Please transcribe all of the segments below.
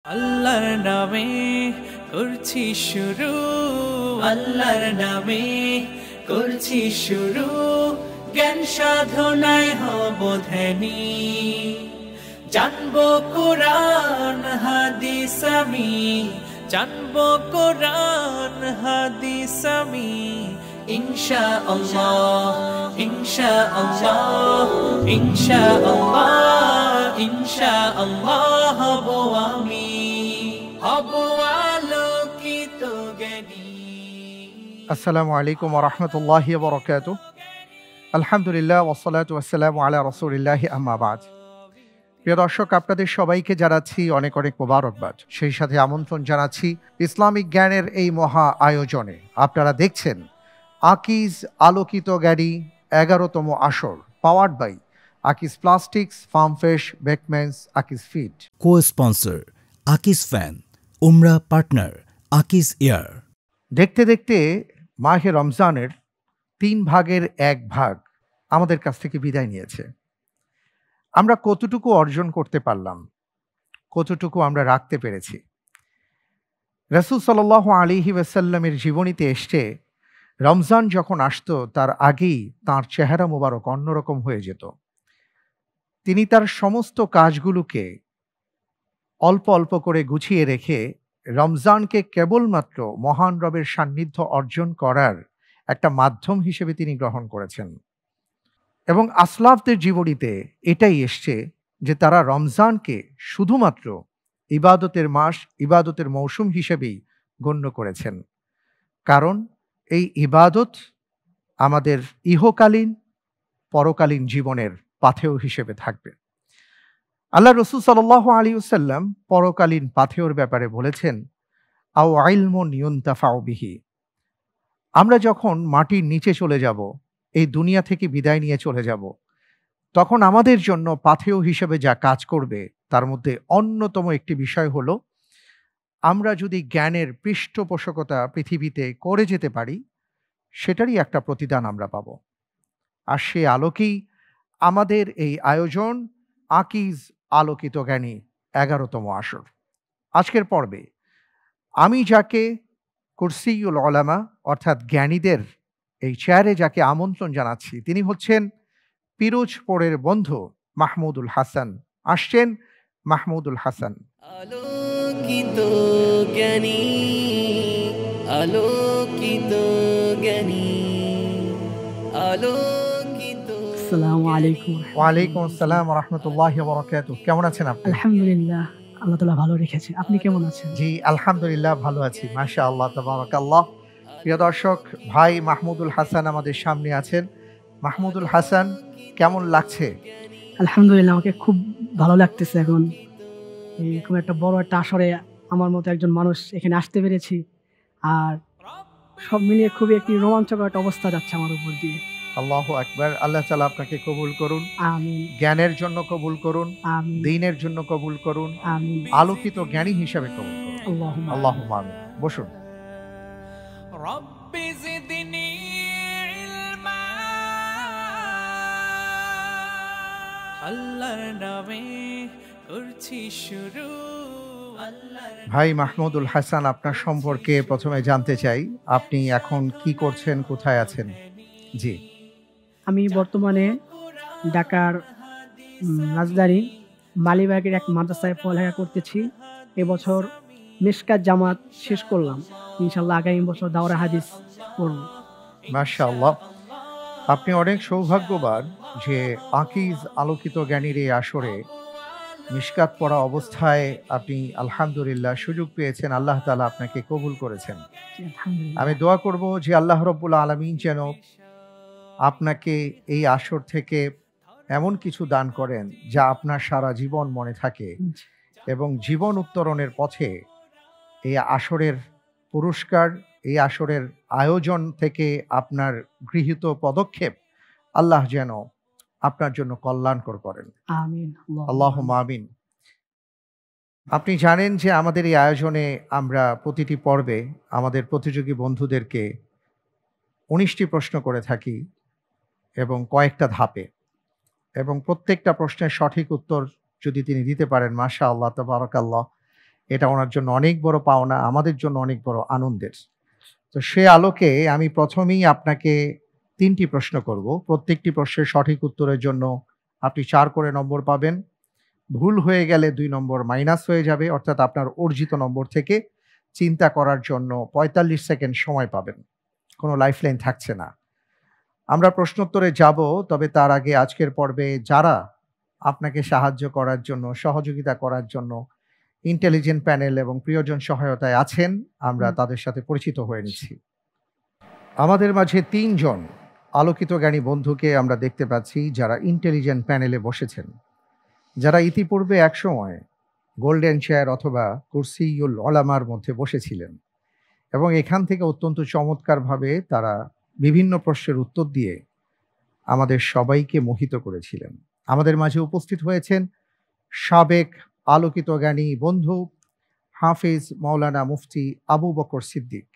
আল্লাহর নামে করছি শুরু, আল্লাহর নামে করছি শুরু, জ্ঞান সাধনায় হব ধ্যানী। জানবো কোরআন হাদিস আমি, জানবো কোরআন হাদিস আমি, ইনশাআল্লাহ ইনশাআল্লাহ ইনশাআল্লাহ ইনশাআল্লাহ হব আমি, হব আলোকিত জ্ঞানী। আসসালামু আলাইকুম ওয়া রাহমাতুল্লাহি ওয়া বারাকাতুহু। আলহামদুলিল্লাহ ওয়াসসালাতু ওয়াসসালামু আলা রাসূলিল্লাহি আম্মা বা'দ। প্রিয় দর্শক, আপনাদের সবাইকে জানাচ্ছি অনেক অনেক মোবারকবাদ। সেই সাথে আমন্ত্রণ জানাচ্ছি ইসলামিক জ্ঞানের এই মহা আয়োজনে। আপনারা দেখছেন আকিজ আলোকিত জ্ঞানী 11তম আসর, powered by Akij plastics, farm fresh, Bakemans, Akij feed. Co-sponsor Akij fan, উমরা পার্টনার আকিজ এয়ার। দেখতে দেখতে মাহে রমজানের 3 ভাগের 1 ভাগ আমাদের কাছ থেকে বিদায় নিয়েছে। আমরা কতটুকু অর্জন করতে পারলাম, কতটুকু আমরা রাখতে পেরেছি? রাসূল সাল্লাল্লাহু আলাইহি ওয়াসাল্লামের জীবনীতে এসছে, রমজান যখন আসতো তার আগেই তাঁর চেহারা মোবারক অন্যরকম হয়ে যেত। তিনি তার সমস্ত কাজগুলোকে অল্প অল্প করে গুছিয়ে রেখে রমজানকে কেবলমাত্র মহান রবের সান্নিধ্য অর্জন করার একটা মাধ্যম হিসেবে তিনি গ্রহণ করেছেন। এবং আসলাফদের জীবনীতে এটাই এসছে যে তারা রমজানকে শুধুমাত্র ইবাদতের মাস, ইবাদতের মৌসুম হিসেবেই গণ্য করেছেন। কারণ এই ইবাদত আমাদের ইহকালীন পরকালীন জীবনের পাথেয় হিসেবে থাকবে। আল্লাহ রাসূল সাল্লাল্লাহু আলাইহি ওয়াসাল্লাম পরকালীন পাথেয়র ব্যাপারে বলেছেন, আও ইলমুন ইউনতাফাউ বিহি। আমরা যখন মাটির নিচে চলে যাব, এই দুনিয়া থেকে বিদায় নিয়ে চলে যাব, তখন আমাদের জন্য পাথেয় হিসেবে যা কাজ করবে তার মধ্যে অন্যতম একটি বিষয় হলো, আমরা যদি জ্ঞানের পৃষ্ঠপোষকতা পৃথিবীতে করে যেতে পারি, সেটারই একটা প্রতিদান আমরা পাব। আর সে আলোকেই আমাদের এই আয়োজন আকিজ আলোকিত জ্ঞানী 11তম আসর। আজকের পর্বে আমি যাকে কুরসিউল উলামা অর্থাৎ জ্ঞানীদের এই চেয়ারে যাকে আমন্ত্রণ জানাচ্ছি, তিনি হচ্ছেন পিরোজপুরের বন্ধু মাহমুদুল হাসান। আসছেন মাহমুদুল হাসান। আলোকিত জ্ঞানী, আলোকিত জ্ঞানী, আলোকিত। আসসালামু আলাইকুম। ওয়ালাইকুম আসসালাম ওয়া রাহমাতুল্লাহি ওয়া বারাকাতুহু। কেমন আছেন আপনি? আলহামদুলিল্লাহ, আল্লাহ তাআলা ভালো রেখেছে। আপনি কেমন আছেন? জি আলহামদুলিল্লাহ, ভালো আছি, মাশাআল্লাহ, তাবারাকাল্লাহ। প্রিয় দর্শক, ভাই মাহমুদুল হাসান আমাদের সামনে আছেন। মাহমুদুল হাসান, কেমন লাগছে? আলহামদুলিল্লাহ, আমাকে খুব ভালো লাগতেছে। এখন এরকম একটা বড় একটা আসরে আমার মতো একজন মানুষ এখানে আসতে পেরেছি। আর সব মিলিয়ে খুবই একটি রোমাঞ্চকর একটা অবস্থা যাচ্ছে আমার উপর দিয়ে। আল্লাহু আকবার। আল্লাহ তাআলা আপনাকে কবুল করুন, আমিন জ্ঞানের জন্য কবুল করুন, আমিন দ্বীনের জন্য কবুল করুন, আমিন। আলোকিত জ্ঞানী হিসাবে কবুল করুন। আল্লাহুম্মা আল্লাহুম্মা আমিন। বসুন। রব্বি জিদনি ইলমা, আল্লাহর নামে করছি শুরু, আল্লাহর ভাই মাহমুদুল হাসান, আপনার সম্পর্কে প্রথমে জানতে চাই, আপনি এখন কি করছেন, কোথায় আছেন? জি। আমি বর্তমানে ঢাকার রাজধানী মালিবাগের এক মাদ্রাসায় পড়ালেখা করতেছি। এবছর মিশকাত জামাত শেষ করলাম। ইনশাআল্লাহ আগামী বছর দাওরা হাদিস পড়ব। মাশাআল্লাহ, আপনি অনেক সৌভাগ্যবান যে আকিজ আলোকিত জ্ঞানীর এই আসরে মিশকাত পড়া অবস্থায় আপনি আলহামদুলিল্লাহ সুযোগ পেয়েছেন। আল্লাহ তাআলা আপনাকে কবুল করেছেন। আলহামদুলিল্লাহ। আমি দোয়া করব যে আল্লাহ রাব্বুল আলামিন যেন আপনাকে এই আসর থেকে এমন কিছু দান করেন যা আপনার সারা জীবন মনে থাকে, এবং জীবন উত্তরণের পথে এই আসরের পুরস্কার, এই আসরের আয়োজন থেকে আপনার গৃহীত পদক্ষেপ আল্লাহ যেন আপনার জন্য কল্যাণকর করেন। আমিন। আল্লাহুম্মা আমিন। আপনি জানেন যে আমাদের এই আয়োজনে আমরা প্রতিটি পর্বে আমাদের প্রতিযোগী বন্ধুদেরকে 19টি প্রশ্ন করে থাকি এবং কয়েকটা ধাপে, এবং প্রত্যেকটা প্রশ্নের সঠিক উত্তর যদি তিনি দিতে পারেন, মাশাআল্লাহ, তাবারাকাল্লাহ, এটা ওনার জন্য অনেক বড় পাওনা, আমাদের জন্য অনেক বড় আনন্দের। তো সে আলোকে আমি প্রথমেই আপনাকে 3টি প্রশ্ন করব। প্রত্যেকটি প্রশ্নের সঠিক উত্তরের জন্য আপনি 4 করে নম্বর পাবেন। ভুল হয়ে গেলে 2 নম্বর মাইনাস হয়ে যাবে, অর্থাৎ আপনার অর্জিত নম্বর থেকে চিন্তা করার জন্য 45 সেকেন্ড সময় পাবেন। কোনো লাইফলাইন থাকছে না। আমরা প্রশ্নোত্তরে যাব, তবে তার আগে আজকের পর্বে যারা আপনাকে সাহায্য করার জন্য, সহযোগিতা করার জন্য ইন্টেলিজেন্ট প্যানেল এবং প্রিয়জন সহায়তায় আছেন, আমরা তাদের সাথে পরিচিত হয়ে নিচ্ছি। আমাদের মাঝে 3 জন আলোকিত জ্ঞানী বন্ধুকে আমরা দেখতে পাচ্ছি যারা ইন্টেলিজেন্ট প্যানেলে বসেছেন, যারা ইতিপূর্বে একসময় গোল্ডেন চেয়ার অথবা কুরসিউল উলামার মধ্যে বসেছিলেন এবং এখান থেকে অত্যন্ত চমৎকারভাবে তারা বিভিন্ন প্রশ্নের উত্তর দিয়ে আমাদের সবাইকে মোহিত করেছিলেন। আমাদের মাঝে উপস্থিত হয়েছেন সাবেক আলোকিত জ্ঞানী বন্ধু হাফিজ মাওলানা মুফতি আবু বকর সিদ্দিক।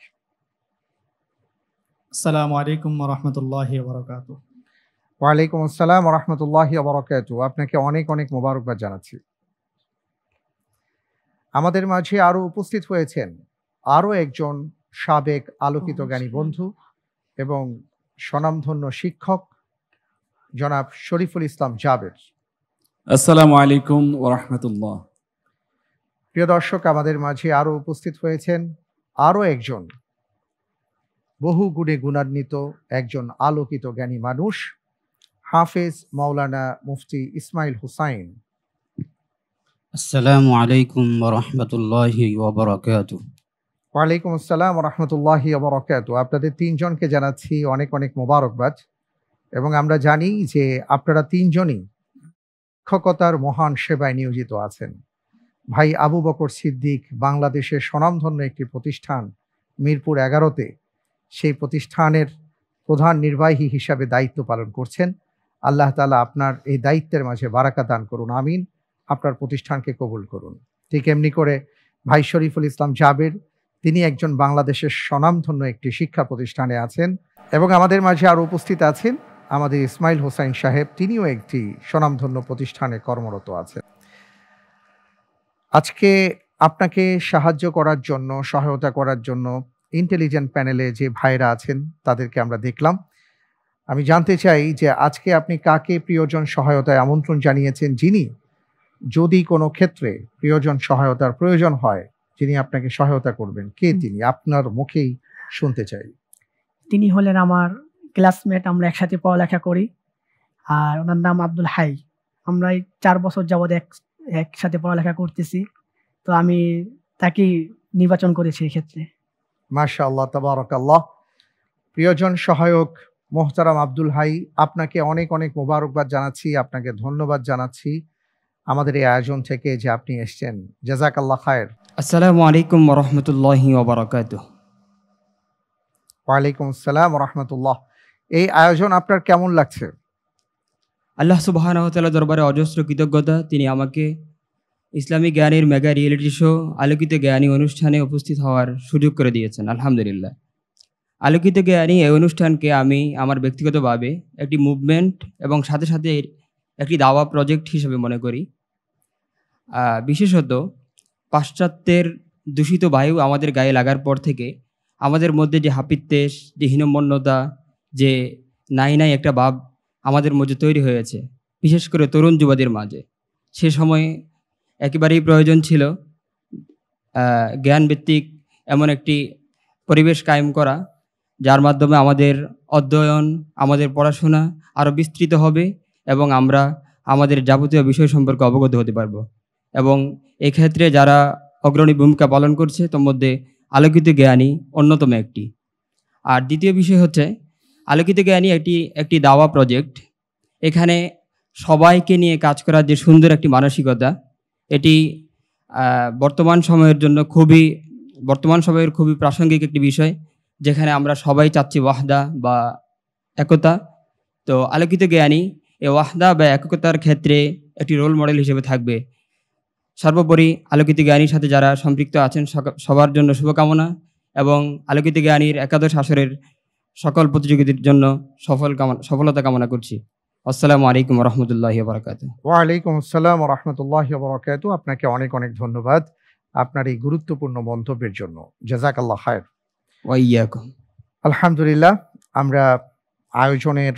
আসসালামু আলাইকুম ওয়া রাহমাতুল্লাহি ওয়া বারাকাতুহু। ওয়ালাইকুম আসসালাম ওয়া রাহমাতুল্লাহি ওয়া বারাকাতুহু। আপনাকে অনেক অনেক মোবারকবাদ জানাচ্ছি। আমাদের মাঝে আরো উপস্থিত হয়েছেন আরো একজন সাবেক আলোকিত জ্ঞানী বন্ধু এবং স্বনামধন্য শিক্ষক জনাব শরীফুল ইসলাম জাবের। আসসালামু আলাইকুম ওয়া রাহমাতুল্লাহ। প্রিয় দর্শক, আমাদের মাঝে আরো উপস্থিত হয়েছেন আরো একজন বহু গুণে গুণান্বিত একজন আলোকিত জ্ঞানী মানুষ, হাফেজ মাওলানা মুফতি ইসমাইল হুসাইন। আসসালামু আলাইকুম ওয়া রাহমাতুল্লাহি ওয়া বারাকাতুহু। ওয়ালাইকুম আসসালাম ওয়া রাহমাতুল্লাহি ওয়া বারাকাতুহু। আপনাদের 3 জনকে জানাচ্ছি অনেক অনেক মোবারকবাদ এবং আমরা জানি যে আপনারা 3 জনই শিক্ষকতার মহান সেবায় নিয়োজিত আছেন। ভাই আবু বকর সিদ্দিক বাংলাদেশের স্বনামধন্য একটি প্রতিষ্ঠান মিরপুর 11-তে সেই প্রতিষ্ঠানের প্রধান নির্বাহী হিসাবে দায়িত্ব পালন করছেন। আল্লাহ তাআলা আপনার এই দায়িত্বের মাঝে বারাকা দান করুন, আমিন। আপনার প্রতিষ্ঠানকে কবুল করুন। ঠিক এমনি করে ভাই শরীফুল ইসলাম জাবের, তিনি একজন বাংলাদেশের স্বনামধন্য একটি শিক্ষা প্রতিষ্ঠানে আছেন এবং আমাদের মাঝে আরও উপস্থিত আছেন আমাদের ইসমাইল হোসাইন সাহেব, তিনিও একটি স্বনামধন্য প্রতিষ্ঠানে কর্মরত আছেন। আজকে আপনাকে সাহায্য করার জন্য, সহায়তা করার জন্য ইন্টেলিজেন্ট প্যানেলে যে ভাইরা আছেন তাদেরকে আমরা দেখলাম। আমি জানতে চাই যে আজকে আপনি কাকে প্রিয়জন সহায়তায় আমন্ত্রণ জানিয়েছেন, যিনি যদি কোনো ক্ষেত্রে প্রিয়জন সহায়তার প্রয়োজন হয় যিনি আপনাকে সহায়তা করবেন, কে তিনি? আপনার মুখেই শুনতে চাই। তিনি হলেন আমার ক্লাসমেট, আমরা একসাথে পড়ালেখা করি, আর ওনার নাম আব্দুল হাই। আমরা এই 4 বছর যাবৎ একসাথে পড়ালেখা করতেছি, তো আমি তাকে নির্বাচন করেছি এক্ষেত্রে। মাশাআল্লাহ, তাবারাকাল্লাহ। প্রিয়জন সহায়ক মোহতারাম আব্দুল হাই, আপনাকে অনেক অনেক মোবারকবাদ জানাচ্ছি, আপনাকে ধন্যবাদ জানাচ্ছি আমাদের এই আয়োজন থেকে যে আপনি এসেছেন। জাযাকাল্লাহ খায়ের। আসসালামু আলাইকুম ওয়া রাহমাতুল্লাহি ওয়া বারাকাতুহু। ওয়ালাইকুম আসসালাম ওয়া রাহমাতুল্লাহ। এই আয়োজন আপনার কেমন লাগছে? আল্লাহ সুবহানাহু ওয়া তাআলা দরবারে অজস্র কৃতজ্ঞতা, তিনি আমাকে ইসলামী জ্ঞানের মেগা রিয়েলিটি শো আলোকিত জ্ঞানী অনুষ্ঠানে উপস্থিত হওয়ার সুযোগ করে দিয়েছেন। আলহামদুলিল্লাহ। আলোকিত জ্ঞানী এই অনুষ্ঠানকে আমি আমার ব্যক্তিগতভাবে একটি মুভমেন্ট এবং সাথে সাথে একটি দাওয়া প্রজেক্ট হিসেবে মনে করি। বিশেষত পাশ্চাত্যের দূষিত বায়ু আমাদের গায়ে লাগার পর থেকে আমাদের মধ্যে যে হাপিত্যেশ, যে হীনমন্যতা, যে নাই একটা ভাব আমাদের মধ্যে তৈরি হয়েছে, বিশেষ করে তরুণ যুবদের মাঝে, সে সময় একেবারেই প্রয়োজন ছিল জ্ঞানভিত্তিক এমন একটি পরিবেশ কায়েম করা, যার মাধ্যমে আমাদের অধ্যয়ন, আমাদের পড়াশোনা আরও বিস্তৃত হবে এবং আমরা আমাদের যাবতীয় বিষয় সম্পর্কে অবগত হতে পারব। এবং এক্ষেত্রে যারা অগ্রণী ভূমিকা পালন করছে তার মধ্যে আলোকিত জ্ঞানী অন্যতম একটি। আর দ্বিতীয় বিষয় হচ্ছে আলোকিত জ্ঞানী একটি দাওয়া প্রজেক্ট। এখানে সবাইকে নিয়ে কাজ করার যে সুন্দর একটি মানসিকতা, এটি বর্তমান সময়ের খুবই প্রাসঙ্গিক একটি বিষয়, যেখানে আমরা সবাই চাচ্ছি ওয়াহদা বা একতা। তো আলোকিত জ্ঞানী এই ওয়াহদা বা একতার ক্ষেত্রে একটি রোল মডেল হিসেবে থাকবে। সর্বোপরি আলোকিত জ্ঞানীর সাথে যারা সম্পৃক্ত আছেন সবার জন্য শুভকামনা এবং আলোকিত জ্ঞানীর একাদশ আসরের সকল প্রতিযোগীদের জন্য সফলতা কামনা করছি। আসসালামু আলাইকুম ওয়া রাহমাতুল্লাহি ওয়া বারাকাতুহু। ওয়ালাইকুম আসসালাম ওয়া রাহমাতুল্লাহি ওয়া বারাকাতুহু। আপনাকে অনেক অনেক ধন্যবাদ। আপনার এই গুরুত্বপূর্ণ মন্তব্যের জন্য। জাযাকাল্লাহ খায়র। ওয়া ইয়াকুম। আলহামদুলিল্লাহ, আমরা আয়োজনের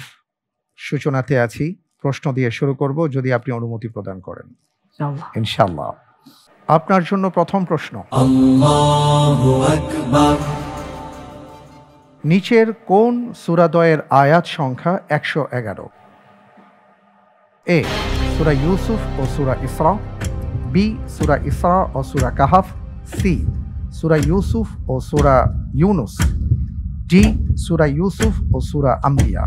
সূচনাতে আছি। প্রশ্ন দিয়ে শুরু করব, যদি আপনি অনুমতি প্রদান করেন। ইনশাআল্লাহ। ইনশাআল্লাহ। আপনার জন্য প্রথম প্রশ্ন, নিচের কোন সূরাদ্বয়ের আয়াত সংখ্যা 111? এ সূরা ইউসুফ ও সূরা ইসরা, বি সূরা ইসরা ও সূরা কাহাফ, সি সূরা ইউসুফ ও সূরা ইউনুস, ডি সূরা ইউসুফ ও সূরা আম্বিয়া।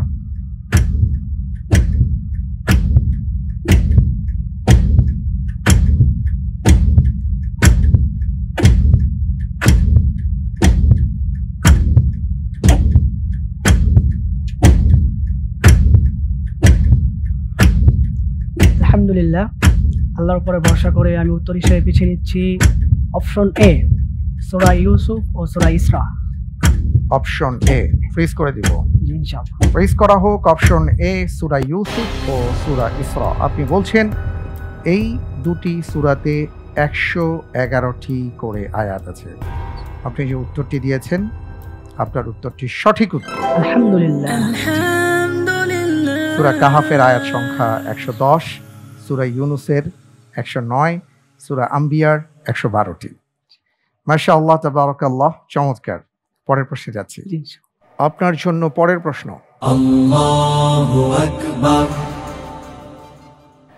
আলহামদুলিল্লাহ, আল্লাহর উপরে ভরসা করে আমি উত্তর হিসেবে বেছে নিচ্ছি অপশন এ, সূরা ইউসুফ ও সূরা ইসরা। অপশন এ ফ্রিজ করে দিব। জি ইনশাআল্লাহ। ফ্রিজ করা হোক অপশন এ, সূরা ইউসুফ ও সূরা ইসরা। আপনি বলছেন এই দুটি সূরাতে 111টি করে আয়াত আছে। আপনি যে উত্তরটি দিয়েছেন, আপনার উত্তরটি সঠিক উত্তর। আলহামদুলিল্লাহ। সূরা কাহাফের আয়াত সংখ্যা 110, সূরা ইউনুসের 109, সূরা আম্বিয়ার 112টি। মাশাআল্লাহ, তাবারাকাল্লাহ, চমৎকার। পরের প্রশ্নে যাচ্ছি। জি আপনার জন্য পরের প্রশ্ন,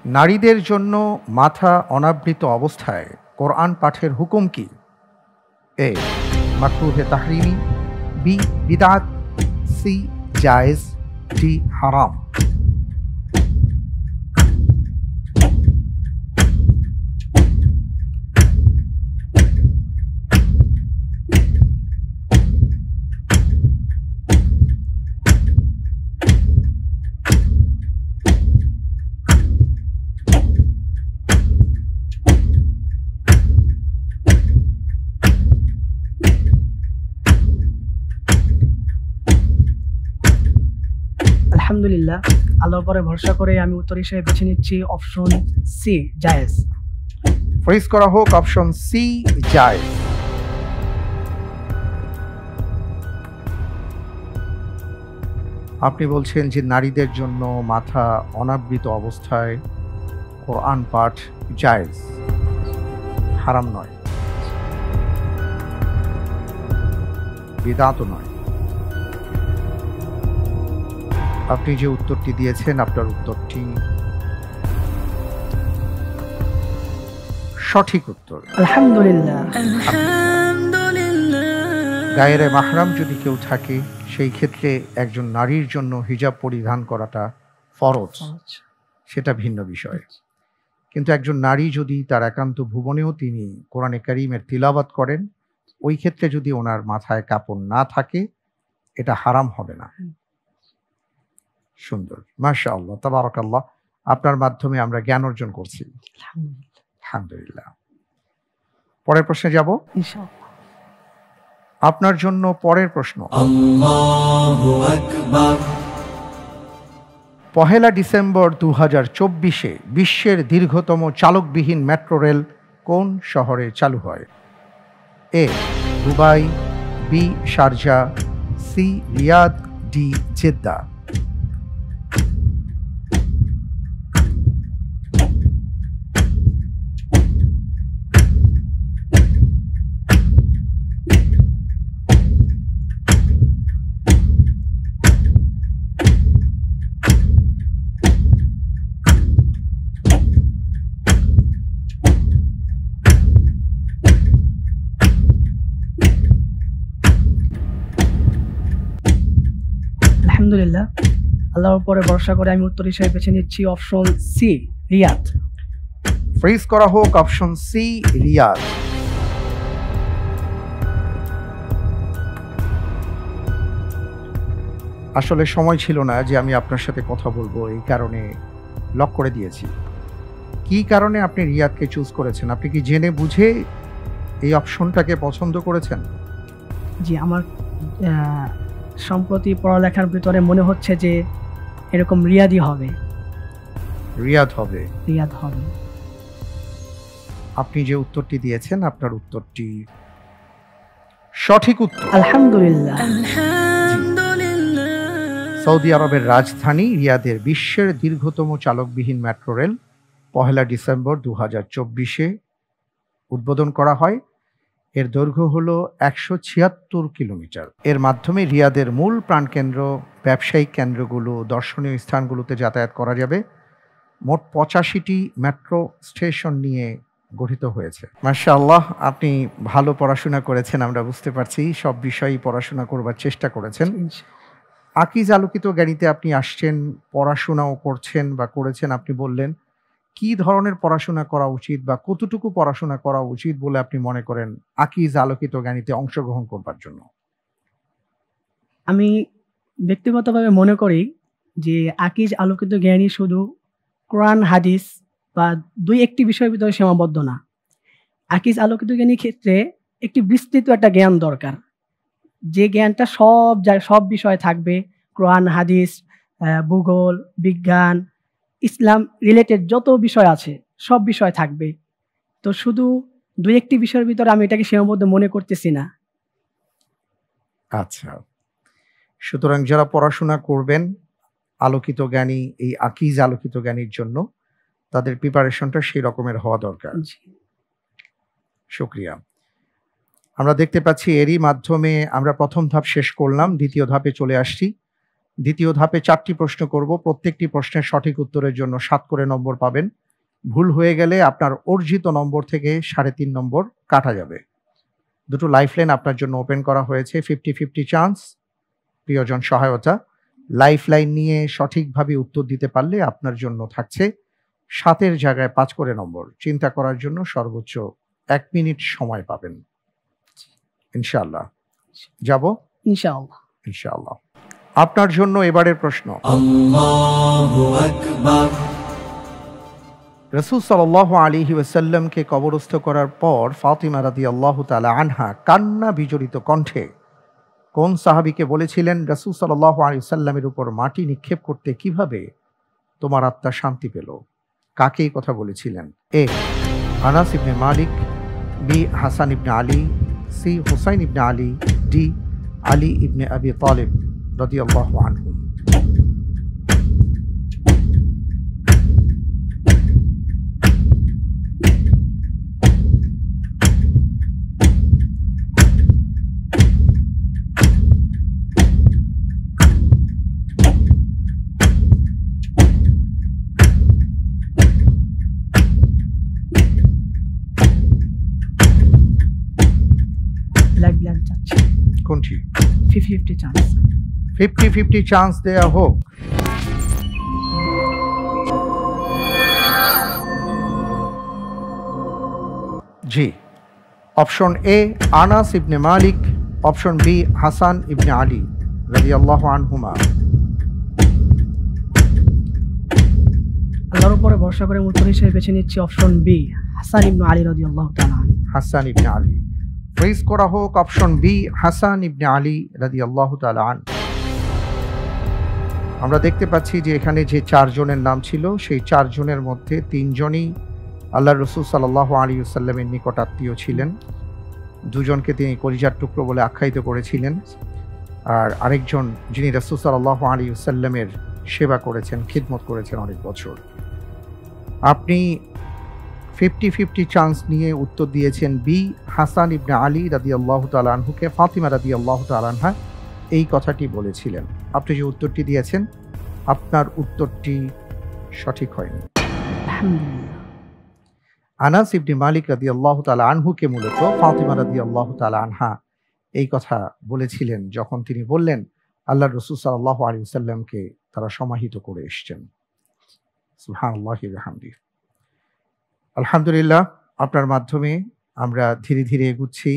নারীদের জন্য মাথা অনাবৃত অবস্থায় কোরআন পাঠের হুকুম কি? এ মাকরুহে তাহরিমি, বি বিদআত, সি জায়েজ, ডি হারাম। আলহামদুলিল্লাহ, আল্লাহর উপরে ভরসা করে আমি উত্তর হিসেবে বেছে নিচ্ছি অপশন সি, জায়েজ। ফ্রিজ করা হোক অপশন সি, জায়েজ। আপনি বলছেন যে নারীদের জন্য মাথা অনাবৃত অবস্থায় কোরআন পাঠ জায়েজ, হারাম নয়, বিদআতও নয়। আপনি যে উত্তরটি দিয়েছেন, আপনার উত্তরটি সঠিক উত্তর। আলহামদুলিল্লাহ। গায়েরে মাহরাম যদি কেউ থাকে, সেই ক্ষেত্রে একজন নারীর জন্য হিজাব পরিধান করাটা ফরজ, সেটা ভিন্ন বিষয়। কিন্তু একজন নারী যদি তার একান্ত ভুবনেও তিনি কোরআনে কারীমের তিলাওয়াত করেন, ওই ক্ষেত্রে যদি ওনার মাথায় কাপড় না থাকে, এটা হারাম হবে না। সুন্দর, মাশাআল্লাহ, তাবারাকাল্লাহ। আপনার মাধ্যমে আমরা জ্ঞান অর্জন করছি, আলহামদুলিল্লাহ। পরের প্রশ্নে যাব। ইনশাআল্লাহ। আপনার জন্য পরের প্রশ্ন, পহেলা ডিসেম্বর 2024-এ বিশ্বের দীর্ঘতম চালকবিহীন মেট্রো রেল কোন শহরে চালু হয়? A Dubai, B Sharjah, C Riyadh, D Jeddah. আলহামদুলিল্লাহ, আল্লাহর উপরে ভরসা করে আমি উত্তর হিসেবে বেছে নিচ্ছি অপশন সি, রিয়াদ। ফ্রিজ করা হোক অপশন সি, রিয়াদ। আসলে সময় ছিল না যে আমি আপনার সাথে কথা বলবো, এই কারণে লক করে দিয়েছি। কি কারণে আপনি রিয়াদকে চুজ করেছেন? আপনি কি জেনে বুঝে এই অপশনটাকে পছন্দ করেছেন? জি, আমার সম্প্রতি পড়ালেখার ভিতরে মনে হচ্ছে যে এরকম রিয়াদ হবে। রিয়াদ হবে। আপনি যে উত্তরটি দিয়েছেন আপনার উত্তরটি সঠিক উত্তর। আলহামদুলিল্লাহ। সৌদি আরবের রাজধানী রিয়াদের বিশ্বের দীর্ঘতম চালকবিহীন মেট্রো রেল 1 ডিসেম্বর 2024 উদ্বোধন করা হয়। এর দৈর্ঘ্য হলো 176 কিলোমিটার। এর মাধ্যমে রিয়াদের মূল প্রাণকেন্দ্র, ব্যবসায়িক কেন্দ্রগুলো, দর্শনীয় স্থানগুলোতে যাতায়াত করা যাবে। মোট 85টি মেট্রো স্টেশন নিয়ে গঠিত হয়েছে। মাশাআল্লাহ, আপনি ভালো পড়াশোনা করেছেন, আমরা বুঝতে পারছি। সব বিষয়েই পড়াশোনা করবার চেষ্টা করেছেন। আকিজ আলোকিত জ্ঞানীতে আপনি আসছেন, পড়াশোনাও করছেন বা করেছেন। আপনি বললেন কি ধরনের পড়াশোনা করা উচিত বা কতটুকু পড়াশোনা করা উচিত বলে আপনি মনে করেন আকিজ আলোকিত জ্ঞানীতে অংশগ্রহণ করবার জন্য? আমি ব্যক্তিগতভাবে মনে করি যে আকিজ আলোকিত জ্ঞানী শুধু কোরআন হাদিস বা 2-1টি বিষয়ের ভিতরে সীমাবদ্ধ না। আকিজ আলোকিত জ্ঞানীর ক্ষেত্রে একটি বিস্তৃত একটা জ্ঞান দরকার, যে জ্ঞানটা সব বিষয়ে থাকবে। কোরআন হাদিস, ভূগোল, বিজ্ঞান, ইসলাম রিলেটেড যত বিষয় আছে সব বিষয় থাকবে। তো শুধু 2-1টি বিষয়ের ভিতরে আমি এটাকে সীমাবদ্ধ মনে করতেছি না। আচ্ছা, সুতরাং যারা পড়াশোনা করবেন আলোকিত জ্ঞানী, এই আকিজ আলোকিত জ্ঞানীর জন্য তাদের প্রিপারেশনটা সেই রকমের হওয়া দরকার। শুকরিয়া। আমরা দেখতে পাচ্ছি এরই মাধ্যমে আমরা প্রথম ধাপ শেষ করলাম, দ্বিতীয় ধাপে চলে আসছি। দ্বিতীয় ধাপে 4টি প্রশ্ন করব। প্রত্যেকটি প্রশ্নের সঠিক উত্তরের জন্য 7 করে নম্বর পাবেন। ভুল হয়ে গেলে আপনার অর্জিত নম্বর থেকে 3.5 নম্বর কাটা যাবে। দুটো লাইফলাইন আপনার জন্য ওপেন করা হয়েছে। 50-50 চান্স, প্রিয়জন সহায়তা। লাইফলাইন নিয়ে সঠিকভাবে উত্তর দিতে পারলে আপনার জন্য থাকছে 7-এর জায়গায় 5 করে নম্বর। চিন্তা করার জন্য সর্বোচ্চ 1 মিনিট সময় পাবেন ইনশাআল্লাহ। যাব ইনশাআল্লাহ। ইনশাআল্লাহ। আপনার জন্য এবারের প্রশ্ন। রাসূল সাল্লাল্লাহু আলাইহি ওয়াসাল্লামকে কবরস্থ করার পর ফাতিমা রাদিয়াল্লাহু তাআলা আনহা কান্না বিজড়িত কণ্ঠে কোন সাহাবীকে বলেছিলেন, রাসূল সাল্লাল্লাহু আলাইহি ওয়াসাল্লামের উপর মাটি নিক্ষেপ করতে কিভাবে তোমার আত্মা শান্তি পেল? কাকে এই কথা বলেছিলেন? এ আনাস ইবনে মালিক, B Hasan ibn Ali, C Hussain ইবনে আলী, ডি আলী ইবনে আবি তালিব রাদিয়াল্লাহু আনহু। কোনটি? 50-50 চান্স। 50-50 চান্স দেয়া হোক। জি, option A Anas ibn Malik, option B Hasan ibn Ali রাদিয়াল্লাহু আনহুমা। আল্লাহর উপরে ভরসা করে উত্তর হিসেবে বেছে নিচ্ছি option B, Hasan ibn Ali রাদিয়াল্লাহু তাআলা। হাসান ইবনে আলী। ফ্রিজ করা হোক option B, Hasan ibn Ali রাদিয়াল্লাহু তাআলা আন। আমরা দেখতে পাচ্ছি যে এখানে যে 4 জনের নাম ছিল সেই 4 জনের মধ্যে 3 জনই আল্লাহর রাসূল সাল্লাল্লাহু আলাইহি ওয়াসাল্লামের নিকট আত্মীয় ছিলেন। 2 জনকে তিনি কলিজার টুকরো বলে আখ্যায়িত করেছিলেন, আর আরেকজন যিনি রাসূল সাল্লাল্লাহু আলাইহি ওয়াসাল্লামের সেবা করেছেন, খিদমত করেছেন অনেক বছর। আপনি 50-50 চান্স নিয়ে উত্তর দিয়েছেন বি, হাসান ইবনে আলী রাদিয়াল্লাহু তাআলা আনহুকে ফাতিমা রাদিয়াল্লাহু তাআলা আনহা এই কথাটি বলেছিলেন। আপনি যে উত্তরটি দিয়েছেন আপনার উত্তরটি সঠিক হয়নি। আনাস ইবনে মালিক রাদিয়াল্লাহু তাআলা আনহুকে মূলত ফাতিমা রাদিয়াল্লাহু তাআলা আনহা এই কথা বলেছিলেন যখন তিনি বললেন আল্লাহর রাসূল সাল্লাল্লাহু আলাইহি ওয়াসাল্লামকে তারা সমাহিত করে এসেছেন। সুবহানাল্লাহি ওয়া বিহামদিহি। আলহামদুলিল্লাহ, আপনার মাধ্যমে আমরা ধীরে ধীরে এগুচ্ছি,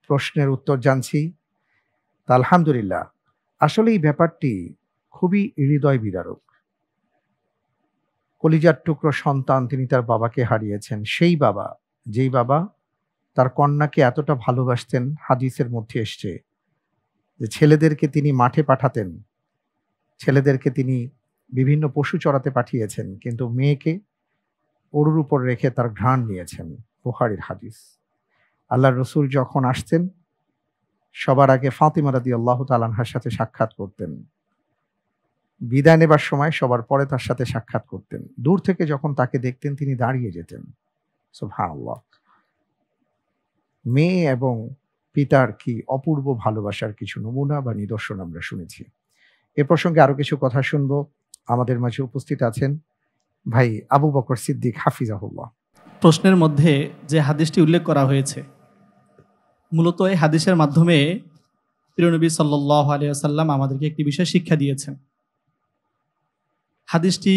প্রশ্নের উত্তর জানছি। তা আলহামদুলিল্লাহ, আসলে এই ব্যাপারটি খুবই হৃদয় বিদারক। কলিজার টুকরো সন্তান, তিনি তার বাবাকে হারিয়েছেন। সেই বাবা, যেই বাবা তার কন্যাকে এতটা ভালোবাসতেন, হাদিসের মধ্যে এসছে যে ছেলেদেরকে তিনি মাঠে পাঠাতেন, ছেলেদেরকে তিনি বিভিন্ন পশু চড়াতে পাঠিয়েছেন, কিন্তু মেয়েকে ওর উপর রেখে তার ঘ্রাণ নিয়েছেন। বুখারীর হাদিস। আল্লাহর রসুল যখন আসতেন সবার আগে ফাতিমা রাদিয়াল্লাহু তাআলা আনহার সাথে সাক্ষাৎ করতেন, বিদায় নেবার সময় সবার পরে তার সাথে সাক্ষাৎ করতেন। দূর থেকে যখন তাকে দেখতেন তিনি দাঁড়িয়ে যেতেন। সুবহানাল্লাহ। মেয়ে এবং পিতার কি অপূর্ব ভালোবাসার কিছু নমুনা বা নিদর্শন আমরা শুনেছি। এ প্রসঙ্গে আরো কিছু কথা শুনবো। আমাদের মাঝে উপস্থিত আছেন ভাই আবু বকর সিদ্দিক হাফিজাহুল্লাহ। প্রশ্নের মধ্যে যে হাদিসটি উল্লেখ করা হয়েছে, মূলত এই হাদিসের মাধ্যমে প্রিয় নবী সাল্লাল্লাহু আলাইহি ওয়াসাল্লাম আমাদেরকে একটি বিষয় শিক্ষা দিয়েছেন। হাদিসটি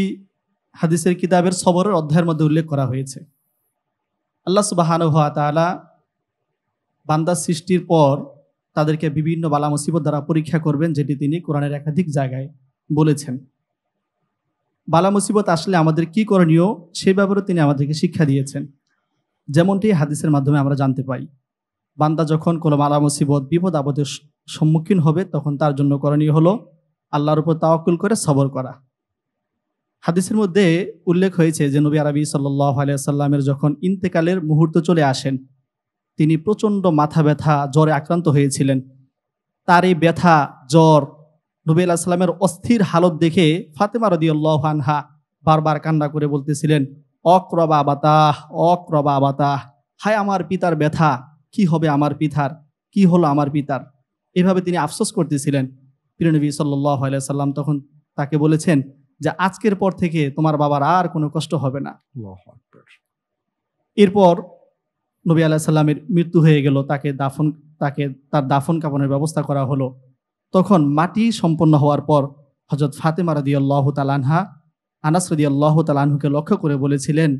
হাদিসের কিতাবের সবরের অধ্যায়ের মধ্যে উল্লেখ করা হয়েছে। আল্লাহ সুবহানাহু ওয়া তাআলা বান্দা সৃষ্টির পর তাদেরকে বিভিন্ন বালা মুসিবত দ্বারা পরীক্ষা করবেন, যেটি তিনি কোরআনের একাধিক জায়গায় বলেছেন। বালা মুসিবত আসলে আমাদের কি করণীয় সে ব্যাপারে তিনি আমাদেরকে শিক্ষা দিয়েছেন। যেমনটি হাদিসের মাধ্যমে আমরা জানতে পাই, বান্দা যখন কোনো বালা মুসিবত বিপদ আপদের সম্মুখীন হবে তখন তার জন্য করণীয় হলো আল্লাহর উপর তাওয়াক্কুল করে সবর করা। হাদিসের মধ্যে উল্লেখ হয়েছে যে নবী আরবি সাল্লাল্লাহু আলাইহি ওয়াসাল্লামের যখন ইন্তেকালের মুহূর্ত চলে আসেন, তিনি প্রচণ্ড মাথা ব্যথা জ্বরে আক্রান্ত হয়েছিলেন। তার এই ব্যথা জ্বর নবী আলাইহিস সালামের অস্থির হালত দেখে ফাতেমা রাদিয়াল্লাহু আনহা বারবার কান্না করে বলতেছিলেন, অক্রবা আবাতাহ, অক্রবা আবাতাহ, হায় আমার পিতার ব্যথা, কি হবে আমার পিতার, কি হলো আমার পিতার। এভাবে তিনি আফসোস করতেছিলেন। প্রিয় নবী সাল্লাল্লাহু আলাইহি ওয়াসাল্লাম তখন তাকে বলেছেন যে আজকের পর থেকে তোমার বাবার আর কোনো কষ্ট হবে না। আল্লাহু আকবার। এরপর নবী আলাইহিস সালামের মৃত্যু হয়ে গেল, তার দাফন কাফনের ব্যবস্থা করা হলো। তখন মাটি সম্পন্ন হওয়ার পর হযরত ফাতেমা রাদিয়াল্লাহু তাআলা আনহা আনাস রাদিয়াল্লাহু তাআলা আনহুকে লক্ষ্য করে বলেছিলেন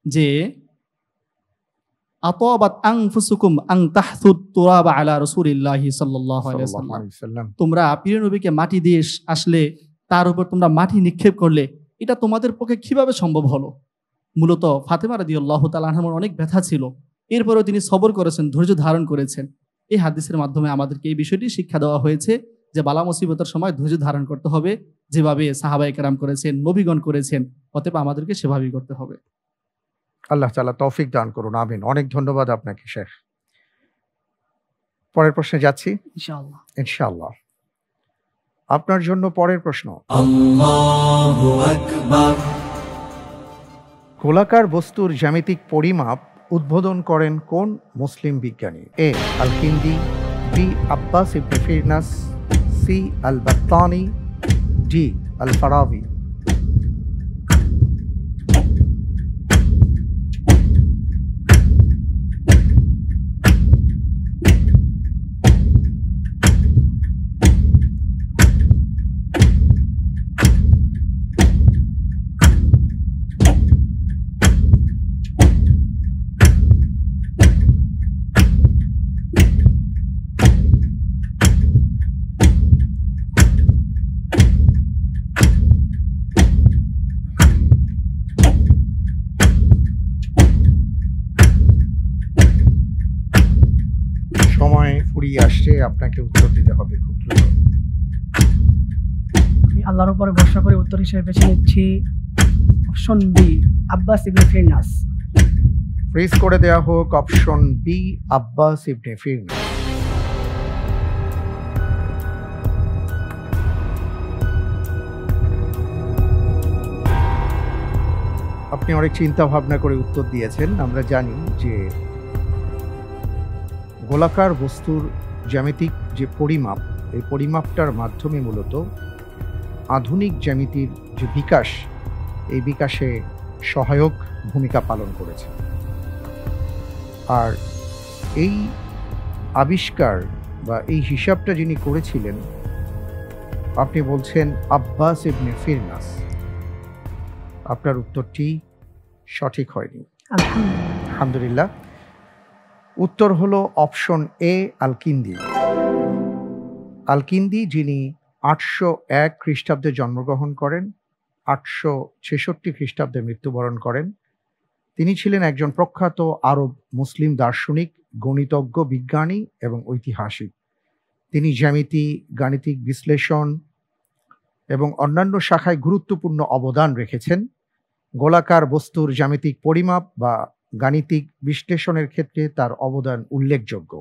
যে আতাবাত আনফুসুকুম আন তাহসুত তুরাবা আলা রাসূলিল্লাহি সাল্লাল্লাহু আলাইহি ওয়াসাল্লাম, তোমরা প্রিয় নবীকে মাটি দিয়ে আসলে তার উপর তোমরা মাটি নিক্ষেপ করলে, এটা তোমাদের পক্ষে কিভাবে সম্ভব হলো। মূলত ফাতেমা রাদিয়াল্লাহু তাআলা আনহার অনেক ব্যথা ছিল, এরপরেও তিনি সবর করেছেন, ধৈর্য ধারণ করেছেন। এই হাদিসের মাধ্যমে আমাদেরকে এই বিষয়টি শিক্ষা দেওয়া হয়েছে যে বালা মুসিবতের সময় ধৈর্য ধারণ করতে হবে, যেভাবে সাহাবায়ে কেরাম করেছেন, নবীগণ করেছেন, অতএব আমাদেরকে সেভাবেই করতে হবে। আল্লাহ তাআলা তৌফিক দান করুন, আমিন। অনেক ধন্যবাদ আপনাকে শেখ। পরের প্রশ্নে যাচ্ছি ইনশাআল্লাহ। ইনশাআল্লাহ। আপনার জন্য পরের প্রশ্ন, গোলাকার বস্তুর জ্যামিতিক পরিমাপ উদ্বোধন করেন কোন মুসলিম বিজ্ঞানী? এ আল-কিন্দি, বি আব্বাস ইবনে ফিরনাস, সি আল-বাত্তানি, ডি আল-ফারাবি। সময় ফুরিয়ে আসছে, আপনাকে উত্তর দিতে হবে খুব দ্রুত। আমি আল্লাহর উপরে ভরসা করে উত্তর হিসেবে বেছে নিচ্ছি অপশন বি, আব্বাস ইবনে ফিরনাস। ফ্রিজ করে দেওয়া হোক অপশন বি, আব্বাস ইবনে ফিরনাস। আপনি অনেক চিন্তা ভাবনা করে উত্তর দিয়েছেন। আমরা জানি যে গোলাকার বস্তুর জ্যামিতিক যে পরিমাপ, এই পরিমাপটার মাধ্যমে মূলত আধুনিক জ্যামিতির যে বিকাশ, এই বিকাশে সহায়ক ভূমিকা পালন করেছে। আর এই আবিষ্কার বা এই হিসাবটা যিনি করেছিলেন, আপনি বলছেন আব্বাস ইবনে ফিরনাস। আপনার উত্তরটি সঠিক হয়নি, আলহামদুলিল্লাহ। উত্তর হলো অপশন এ, আল-কিন্দি। আল-কিন্দি যিনি 801 খ্রিস্টাব্দে জন্মগ্রহণ করেন, 866 খ্রিস্টাব্দে মৃত্যুবরণ করেন। তিনি ছিলেন একজন প্রখ্যাত আরব মুসলিম দার্শনিক, গণিতজ্ঞ, বিজ্ঞানী এবং ঐতিহাসিক। তিনি জ্যামিতি, গাণিতিক বিশ্লেষণ এবং অন্যান্য শাখায় গুরুত্বপূর্ণ অবদান রেখেছেন। গোলাকার বস্তুর জ্যামিতিক পরিমাপ বা গাণিতিক বিশ্লেষণের ক্ষেত্রে তার অবদান উল্লেখযোগ্য।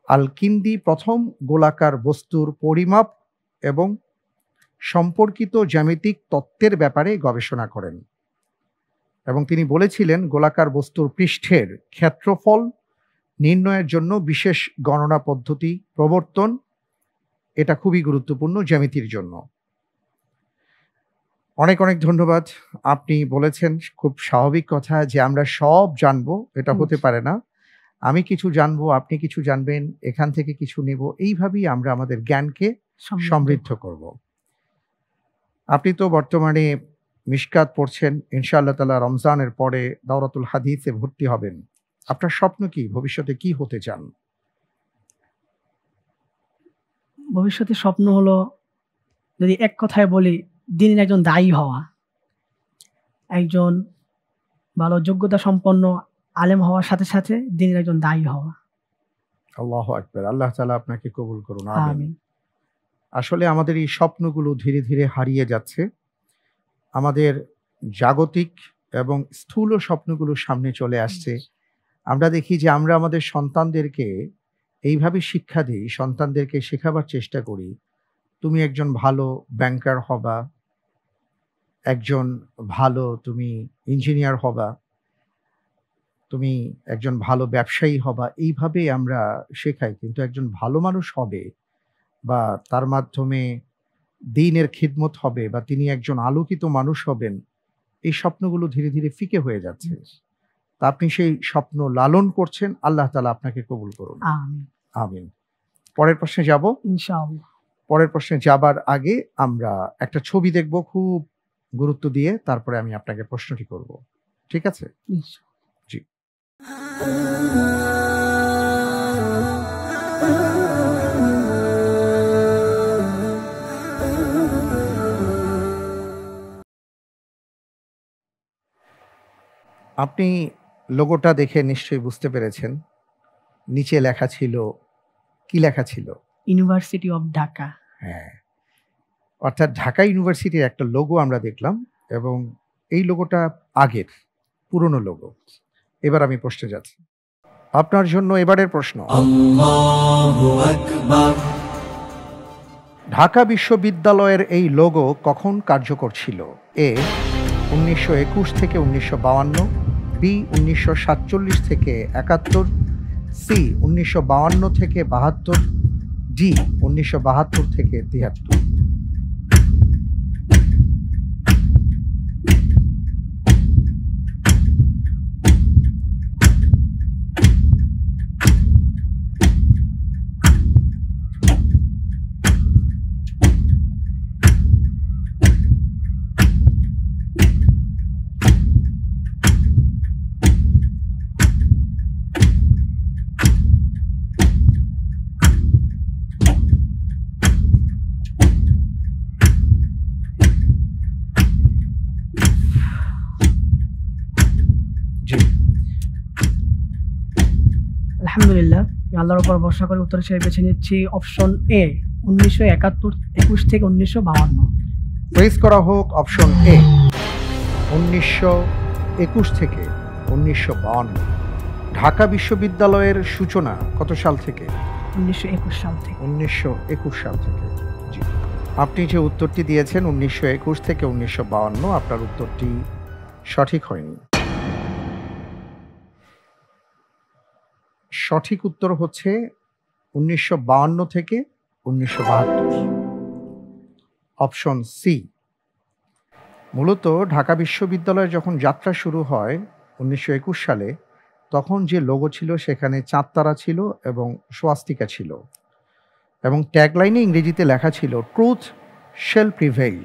আল কিন্দি প্রথম গোলাকার বস্তুর পরিমাপ এবং সম্পর্কিত জ্যামিতিক তত্ত্বের ব্যাপারে গবেষণা করেন এবং তিনি বলেছিলেন গোলাকার বস্তুর পৃষ্ঠের ক্ষেত্রফল নির্ণয়ের জন্য বিশেষ গণনা পদ্ধতি প্রবর্তন, এটা খুবই গুরুত্বপূর্ণ জ্যামিতির জন্য। অনেক অনেক ধন্যবাদ। আপনি বলেছেন খুব স্বাভাবিক কথা যে আমরা সব জানবো, এটা হতে পারে না। আমি কিছু জানবো, আপনি কিছু জানবেন, এখান থেকে কিছু নেব, এইভাবেই আমরা আমাদের জ্ঞানকে সমৃদ্ধ করব। আপনি তো বর্তমানে মিশকাত পড়ছেন, ইনশাআল্লাহ তাআলা রমজানের পরে দাওরাতুল হাদিসে ভর্তি হবেন। আপনার স্বপ্ন কি? ভবিষ্যতে কি হতে চান? ভবিষ্যতে স্বপ্ন হলো, যদি এক কথায় বলি, দিনের একজন দায়ী হওয়া, একজন ভালো যোগ্যতা সম্পন্ন আলেম হওয়ার সাথে সাথে দিনের একজন দায়ী হওয়া। আল্লাহু আকবার। আল্লাহ তাআলা আপনাকে কবুল করুন। আমিন। আমিন। আসলে আমাদের এই স্বপ্নগুলো ধীরে ধীরে হারিয়ে যাচ্ছে। আমাদের জাগতিক এবং স্থূল স্বপ্নগুলো সামনে চলে আসছে। আমরা দেখি যে আমরা আমাদের সন্তানদেরকে এইভাবে শিক্ষা দিই, সন্তানদেরকে শেখাবার চেষ্টা করি, তুমি একজন ভালো ব্যাংকার হবা, একজন ভালো তুমি ইঞ্জিনিয়ার হবা, তুমি একজন ভালো ব্যবসায়ী হবা, এইভাবেই আমরা শেখাই। কিন্তু একজন ভালো মানুষ হবে বা তার মাধ্যমে দ্বীনের খিদমত হবে বা তিনি একজন আলোকিত মানুষ হবেন, এই স্বপ্নগুলো ধীরে ধীরে ফিকে হয়ে যাচ্ছে। তা আপনি সেই স্বপ্ন লালন করছেন, আল্লাহ তাআলা আপনাকে কবুল করুন। আমিন। আমিন। পরের প্রশ্নে যাব। ইনশাআল্লাহ। পরের প্রশ্নে যাবার আগে আমরা একটা ছবি দেখব খুব গুরুত্ব দিয়ে, তারপরে আমি আপনাকে প্রশ্নটি করব। ঠিক আছে? জি। আপনি লোগোটা দেখে নিশ্চয়ই বুঝতে পেরেছেন। নিচে লেখা ছিল, কি লেখা ছিল? University of Dhaka. হ্যাঁ, অর্থাৎ ঢাকা ইউনিভার্সিটির একটা লোগো আমরা দেখলাম এবং এই লোগোটা আগের পুরনো লোগো। এবার আমি প্রশ্নে যাচ্ছি। আপনার জন্য এবারের প্রশ্ন, ঢাকা বিশ্ববিদ্যালয়ের এই লোগো কখন কার্যকর ছিল? এ 1921 থেকে 1952, বি 1947 থেকে 71, সি 1952 থেকে 72, ডি 1972 থেকে 73। আলহামদুলিল্লাহ, আল্লাহর উপর ভরসা করে উত্তর হিসেবে বেছে নিচ্ছি অপশন এ, 1971 থেকে 1952। প্রেস করা হোক অপশন এ, 1921 থেকে 1952। ঢাকা বিশ্ববিদ্যালয়ের সূচনা কত সাল থেকে? 1921 সাল থেকে। 1921 সাল থেকে। জি, আপনি যে উত্তরটি দিয়েছেন 1921 থেকে 1952, আপনার উত্তরটি সঠিক হয়নি। সঠিক উত্তর হচ্ছে 1952 থেকে 1972, অপশন সি। মূলত ঢাকা বিশ্ববিদ্যালয়ের যখন যাত্রা শুরু হয় 1921 সালে, তখন যে লোগো ছিল সেখানে চাঁদতারা ছিল এবং সোয়াস্তিকা ছিল এবং ট্যাগলাইনে ইংরেজিতে লেখা ছিল ট্রুথ শ্যাল প্রিভেইল।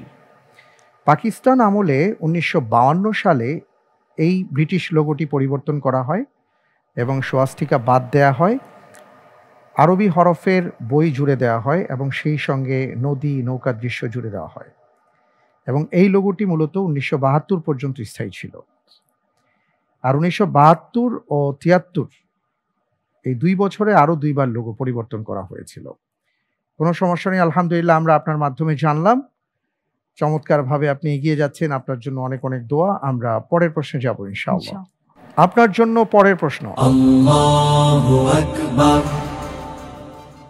পাকিস্তান আমলে 1952 সালে এই ব্রিটিশ লোগোটি পরিবর্তন করা হয় এবং সোয়াস্তিকা বাদ দেয়া হয়, আরবি হরফের বই জুড়ে দেওয়া হয় এবং সেই সঙ্গে নদী নৌকা দৃশ্য জুড়ে দেওয়া হয় এবং এই লোগোটি মূলত 1972 পর্যন্ত স্থায়ী ছিল। আর 1972 ও 73 এই 2 বছরে আরও 2বার লোগো পরিবর্তন করা হয়েছিল। কোনো সমস্যা নেই, আলহামদুলিল্লাহ আমরা আপনার মাধ্যমে জানলাম। চমৎকারভাবে আপনি এগিয়ে যাচ্ছেন, আপনার জন্য অনেক অনেক দোয়া। আমরা পরের প্রশ্নে যাব ইনশাআল্লাহ। আপনার জন্য পরের প্রশ্ন,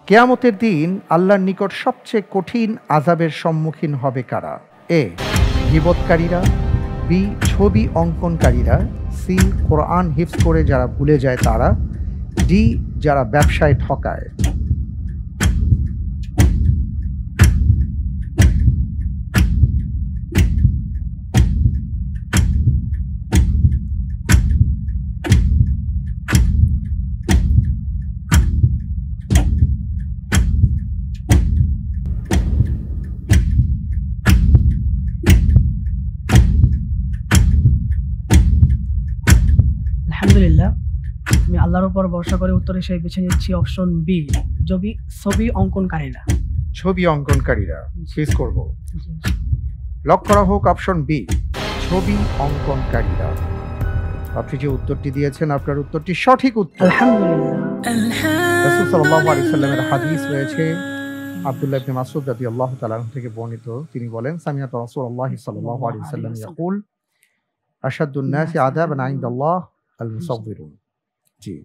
কিয়ামতের দিন আল্লাহর নিকট সবচেয়ে কঠিন আযাবের সম্মুখীন হবে কারা? এ, গীবতকারীরা, বি, ছবি অঙ্কনকারীরা, সি, কোরআন হিফজ করে যারা ভুলে যায় তারা, ডি, যারা ব্যবসায় ঠকায়। আলহামদুলিল্লাহ, আমি আল্লাহর উপর ভরসা করে উত্তর হিসেবে বেছে নিচ্ছি অপশন বি, ছবি অঙ্কনকারীরা। ছবি অঙ্কনকারীরা ফেস করব। লক করা হোক অপশন বি, ছবি অঙ্কনকারীরা। আপনি যে উত্তরটি দিয়েছেন আপনার উত্তরটি সঠিক উত্তর। আলহামদুলিল্লাহ। রাসূল সাল্লাল্লাহু আলাইহি ওয়াসাল্লামের হাদিস রয়েছে, আব্দুল্লাহ ইবনে মাসউদ রাদিয়াল্লাহু তাআলা আনহু থেকে বর্ণিত, তিনি বলেন, সামিআতু রাসূলুল্লাহ সাল্লাল্লাহু আলাইহি ওয়াসাল্লাম ইয়াকুল আশাদ্দুন নাসি আযাবান ইনদাল্লাহ আল মুসাউবিরুন। জি,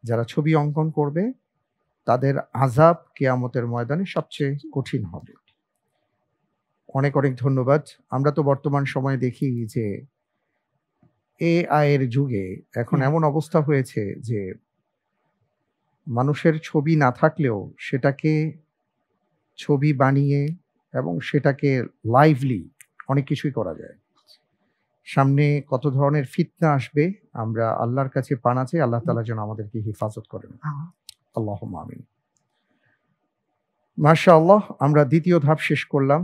যারা ছবি অঙ্কন করবে তাদের আযাব কিয়ামতের ময়দানে সবচেয়ে কঠিন হবে। অনেক অনেক ধন্যবাদ। আমরা তো বর্তমান সময়ে দেখি যে এআই এর যুগে এখন এমন অবস্থা হয়েছে যে মানুষের ছবি না থাকলেও সেটাকে ছবি বানিয়ে এবং সেটাকে লাইভলি অনেক কিছুই করা যায়। সামনে কত ধরনের ফিতনা আসবে, আমরা আল্লাহর কাছে পানা চাই, আল্লাহ তাআলা যেন আমাদেরকে হেফাজত করেন। আল্লাহুম্মা আমিন। মাশাআল্লাহ, আমরা দ্বিতীয় ধাপ শেষ করলাম।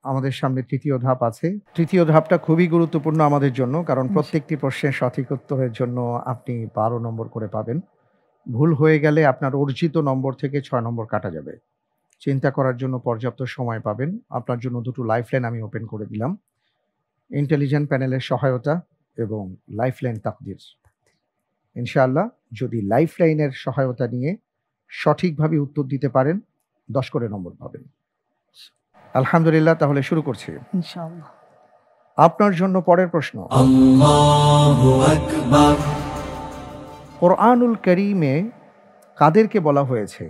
আমাদের সামনে তৃতীয় ধাপ আছে। তৃতীয় ধাপটা খুবই গুরুত্বপূর্ণ আমাদের জন্য, কারণ প্রত্যেকটি প্রশ্নের সঠিক উত্তরের জন্য আপনি 12 নম্বর করে পাবেন। ভুল হয়ে গেলে আপনার অর্জিত নম্বর থেকে 6 নম্বর কাটা যাবে। চিন্তা করার জন্য পর্যাপ্ত সময় পাবেন। আপনার জন্য দুটো লাইফলাইন আমি ওপেন করে দিলাম, ইন্টেলিজেন্ট প্যানেলের সহায়তা এবং লাইফলাইন তাকদির। ইনশাআল্লাহ যদি লাইফলাইনের সহায়তা নিয়ে সঠিকভাবে উত্তর দিতে পারেন 10 করে নম্বর পাবেন। আলহামদুলিল্লাহ, তাহলে শুরু করছি ইনশাআল্লাহ। আপনার জন্য পরের প্রশ্ন, কোরআনুল কারীমে কাদেরকে বলা হয়েছে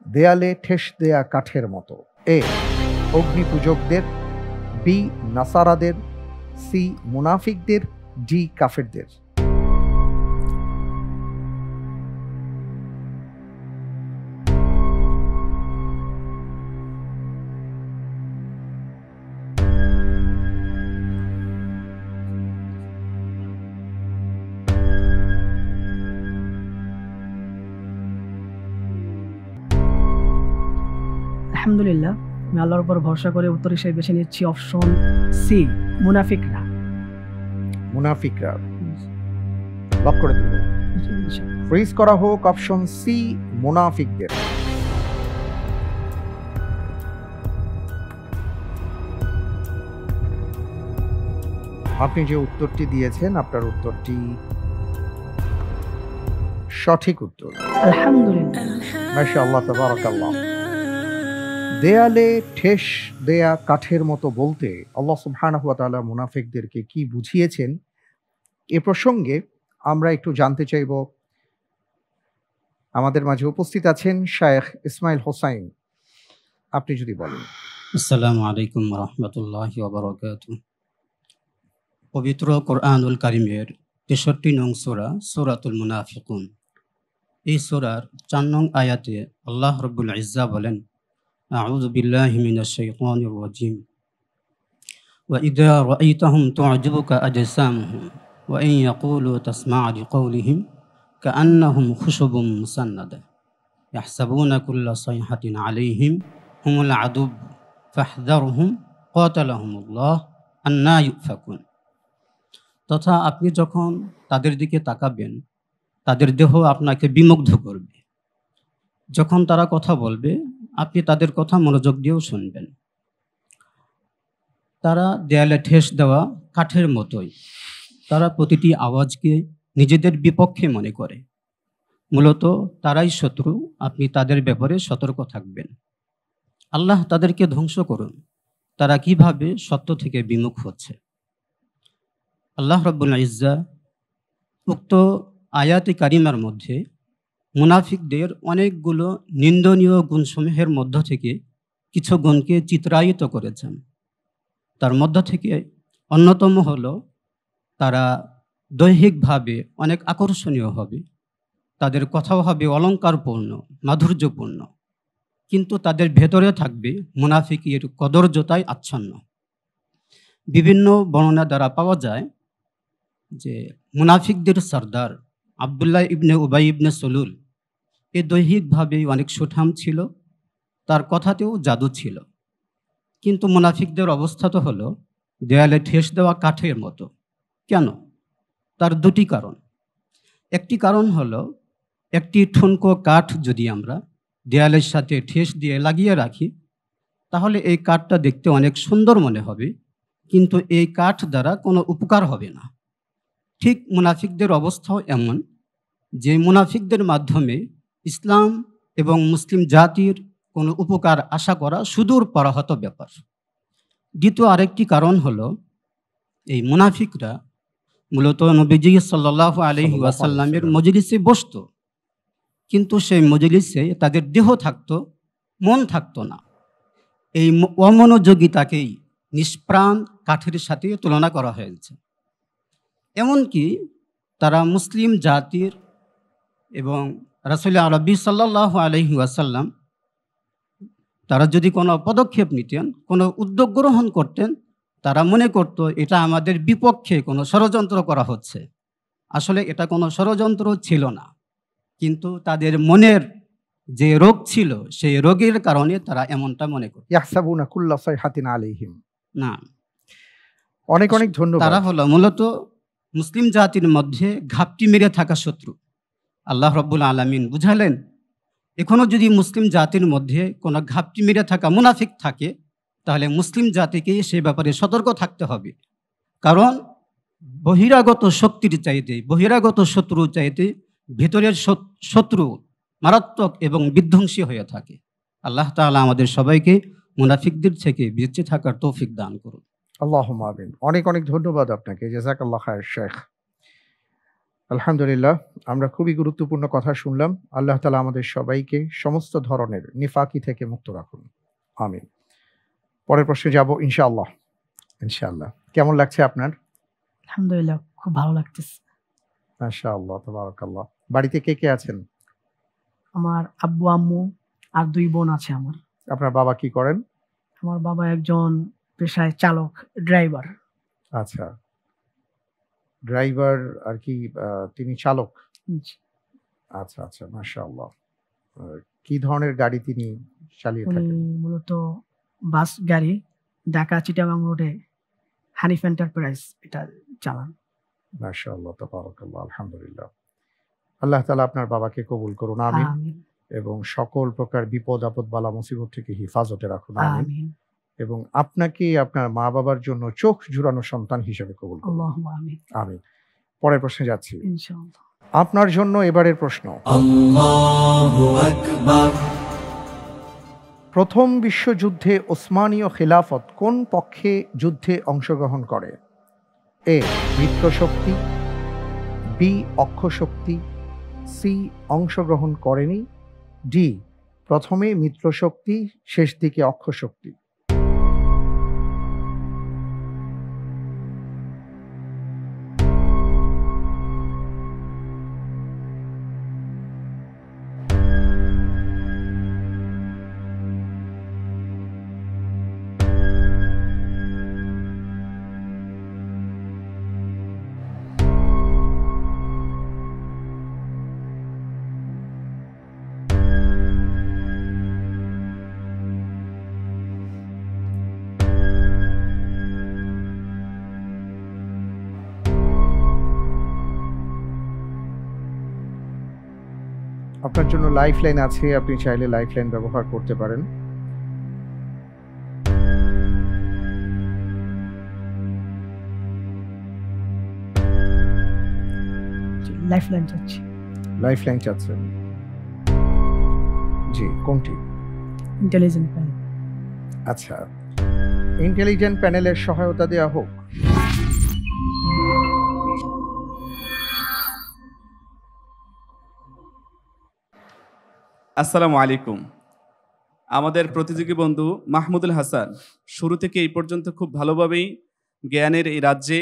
দেয়ালে ঠেস দেয়া কাঠের মতো? এ, অগ্নি পূজকদের, বি, নাসারাদের, সি, মুনাফিকদের, ডি, কাফেরদের। আলহামদুলিল্লাহ, আমি আল্লাহর উপর ভরসা করে উত্তর হিসেবে বেছে নিচ্ছি অপশন সি, মুনাফিকরা। মুনাফিকরা লক করে দেব। ফ্রিজ করা হোক অপশন সি, মুনাফিকদের। আপনি যে উত্তরটি দিয়েছেন আপনার উত্তরটি সঠিক উত্তর। আলহামদুলিল্লাহ। মাশাআল্লাহ, তাবারাকাল্লাহ। দেয়ালে ঠেস দেয়া কাঠের মতো বলতে আল্লাহ সুবহানাহু ওয়া তাআলা মুনাফিকদেরকে কি বুঝিয়েছেন এ প্রসঙ্গে আমরা একটু জানতে চাইব। আমাদের মাঝে উপস্থিত আছেন শায়েখ ইসমাইল হোসাইন, আপনি যদি বলেন। আসসালামু আলাইকুম ওয়া রাহমাতুল্লাহি ওয়া বারাকাতুহু। পবিত্র কোরআনুল কারীমের 63 নং সূরা সূরাতুল মুনাফিকুন, এই সূরার 4 নং আয়াতে আল্লাহ রাব্বুল ইজ্জা বলেন, আউযু বিল্লাহি মিনাশ শাইতানির রাজীম, ওয়া ইযা রাআইতাহুম তু'জিবুকা আজসামুহুম ওয়া ইন ইয়াকুলু তাসমা'ু লিকাওলিহিম কাআন্নাহুম খুশুবুম মুসান্নাদা ইয়াহসাবুনা কুল্লা সাইহাতিন আলাইহিম হুমুল আদুব ফাহযারহুম কাতালাহুমুল্লাহ আন্না ইউফাকুন। তথা আপনি যখন তাদের দিকে তাকাবেন তাদের দেহ আপনাকে বিমুগ্ধ করবে। যখন তারা কথা বলবে আপনি তাদের কথা মনোযোগ দিয়েও শুনবেন। তারা দেয়ালে ঠেস দেওয়া কাঠের মতোই, তারা প্রতিটি আওয়াজকে নিজেদের বিপক্ষে মনে করে। মূলত তারাই শত্রু, আপনি তাদের ব্যাপারে সতর্ক থাকবেন। আল্লাহ তাদেরকে ধ্বংস করুন, তারা কিভাবে সত্য থেকে বিমুখ হচ্ছে। আল্লাহ রাব্বুল ইজ্জা উক্ত আয়াতে কারিমার মধ্যে মুনাফিকদের অনেকগুলো নিন্দনীয় গুণসমূহের মধ্য থেকে কিছু গুণকে চিত্রায়িত করেছেন। তার মধ্য থেকে অন্যতম হলো তারা দৈহিকভাবে অনেক আকর্ষণীয় হবে, তাদের কথাও হবে অলঙ্কারপূর্ণ, মাধুর্যপূর্ণ, কিন্তু তাদের ভেতরে থাকবে মুনাফিকের কদর্যতায় আচ্ছন্ন। বিভিন্ন বর্ণনা দ্বারা পাওয়া যায় যে মুনাফিকদের সর্দার আবদুল্লাহ ইবনে উবাই ইবনে সলুল এ দৈহিকভাবে অনেক সুঠাম ছিল, তার কথাতেও জাদু ছিল, কিন্তু মুনাফিকদের অবস্থা তো হলো দেয়ালে ঠেস দেওয়া কাঠের মতো। কেন? তার দুটি কারণ। একটি কারণ হলো, একটি ঠুনকো কাঠ যদি আমরা দেয়ালের সাথে ঠেস দিয়ে লাগিয়ে রাখি, তাহলে এই কাঠটা দেখতে অনেক সুন্দর মনে হবে, কিন্তু এই কাঠ দ্বারা কোনো উপকার হবে না। ঠিক মুনাফিকদের অবস্থাও এমন যে মুনাফিকদের মাধ্যমে ইসলাম এবং মুসলিম জাতির কোনো উপকার আশা করা সুদূর পরাহত ব্যাপার। দ্বিতীয় আরেকটি কারণ হলো, এই মুনাফিকরা মূলত নবীজি সাল্লাল্লাহু আলাইহি ওয়াসাল্লামের মজলিসে বসত, কিন্তু সেই মজলিসে তাদের দেহ থাকতো, মন থাকতো না। এই অমনোযোগিতাকেই নিষ্প্রাণ কাঠের সাথে তুলনা করা হয়েছে। এমনকি তারা মুসলিম জাতির এবং রাসূল আরবি সাল্লাল্লাহু আলাইহি ওয়াসাল্লাম তারা যদি কোনো পদক্ষেপ নিতেন, কোনো উদ্যোগ গ্রহণ করতেন, তারা মনে করত এটা আমাদের বিপক্ষে কোনো ষড়যন্ত্র করা হচ্ছে। আসলে এটা কোনো ষড়যন্ত্র ছিল না, কিন্তু তাদের মনের যে রোগ ছিল সেই রোগের কারণে তারা এমনটা মনে করত। ইয়াহসাবুনা কুল্লা সাইহাতিন আলাইহিম। না, অনেক অনেক ধন্যবাদ। তারা হলো মূলত মুসলিম জাতির মধ্যে ঘাপটি মেরে থাকা শত্রু। আল্লাহ রাব্বুল আলামিন বুঝালেন, এখনো যদি মুসলিম জাতির মধ্যে কোনো ঘাপটি মেরে থাকা মুনাফিক থাকে, তাহলে মুসলিম জাতিকে সে ব্যাপারে সতর্ক থাকতে হবে। কারণ বহিরাগত শক্তির চাইতে, বহিরাগত শত্রুর চাইতে ভিতরের শত্রু মারাত্মক এবং বিধ্বংসী হয়ে থাকে। আল্লাহ তাআলা আমাদের সবাইকে মুনাফিকদের থেকে বেঁচে থাকার তৌফিক দান করুন। আল্লাহুম্মা আমিন। অনেক অনেক ধন্যবাদ আপনাকে, জাযাকাল্লাহ খায়র শেখ। আলহামদুলিল্লাহ, আমরা খুবই গুরুত্বপূর্ণ কথা শুনলাম। আল্লাহ তাআলা আমাদের সবাইকে সমস্ত ধরনের নিফাকি থেকে মুক্ত রাখুন, আমিন। পরের প্রশ্নে যাব ইনশাআল্লাহ। ইনশাআল্লাহ, কেমন লাগছে আপনার? আলহামদুলিল্লাহ, খুব ভালো লাগতেছে। মাশাআল্লাহ, তাবারাকাল্লাহ। বাড়িতে কে কে আছেন? আমার আব্বু আম্মু আর 2 বোন আছে আমার। আপনার বাবা কি করেন? আমার বাবা একজন পেশায় চালক, ড্রাইভার। আচ্ছা, ড্রাইভার আর কি, তিনি চালক? জি। আচ্ছা আচ্ছা, মাশাআল্লাহ। কি ধরনের গাড়ি তিনি চালিয়ে উনি থাকেন? মূলত বাস গাড়ি, ঢাকা চিটাগাং রোডে হানিফ এন্টারপ্রাইজ এটা চালান। মাশাআল্লাহ, তাবারাকাল্লাহ, আলহামদুলিল্লাহ। আল্লাহ তাআলা আপনার বাবাকে কবুল করুন, আমিন। আমিন এবং সকল প্রকার বিপদ আপদ বালা মুসিবত থেকে হিফাজতে রাখুন, আমিন। আমিন। এবং আপনাকে আপনার মা বাবার জন্য চোখ জুড়ানো সন্তান হিসেবে কবুল করুন, আল্লাহুম্মা আমিন। আমিন। পরের প্রশ্নে যাচ্ছি ইনশাআল্লাহ। আপনার জন্য এবারের প্রশ্ন। আল্লাহু আকবার। প্রথম বিশ্বযুদ্ধে ওসমানীয় খিলাফত কোন পক্ষে যুদ্ধে অংশগ্রহণ করে? এ মিত্রশক্তি, বি অক্ষশক্তি, সি অংশগ্রহণ করেনি, ডি প্রথমে মিত্রশক্তি শেষ দিকে অক্ষশক্তি। আপনার জন্য লাইফ লাইন আছে, আপনি চাইলে লাইফ লাইন ব্যবহার করতে পারেন। লাইফ লাইন চাচ্ছি। লাইফ লাইন চাচ্ছেন? জি, কোনটি? Intelligent panel. আচ্ছা, ইন্টেলিজেন্ট প্যানেলের সহায়তা দেওয়া হোক। আসসালামু আলাইকুম। আমাদের প্রতিযোগী বন্ধু মাহমুদুল হাসান শুরু থেকে এই পর্যন্ত খুব ভালোভাবেই জ্ঞানের এই রাজ্যে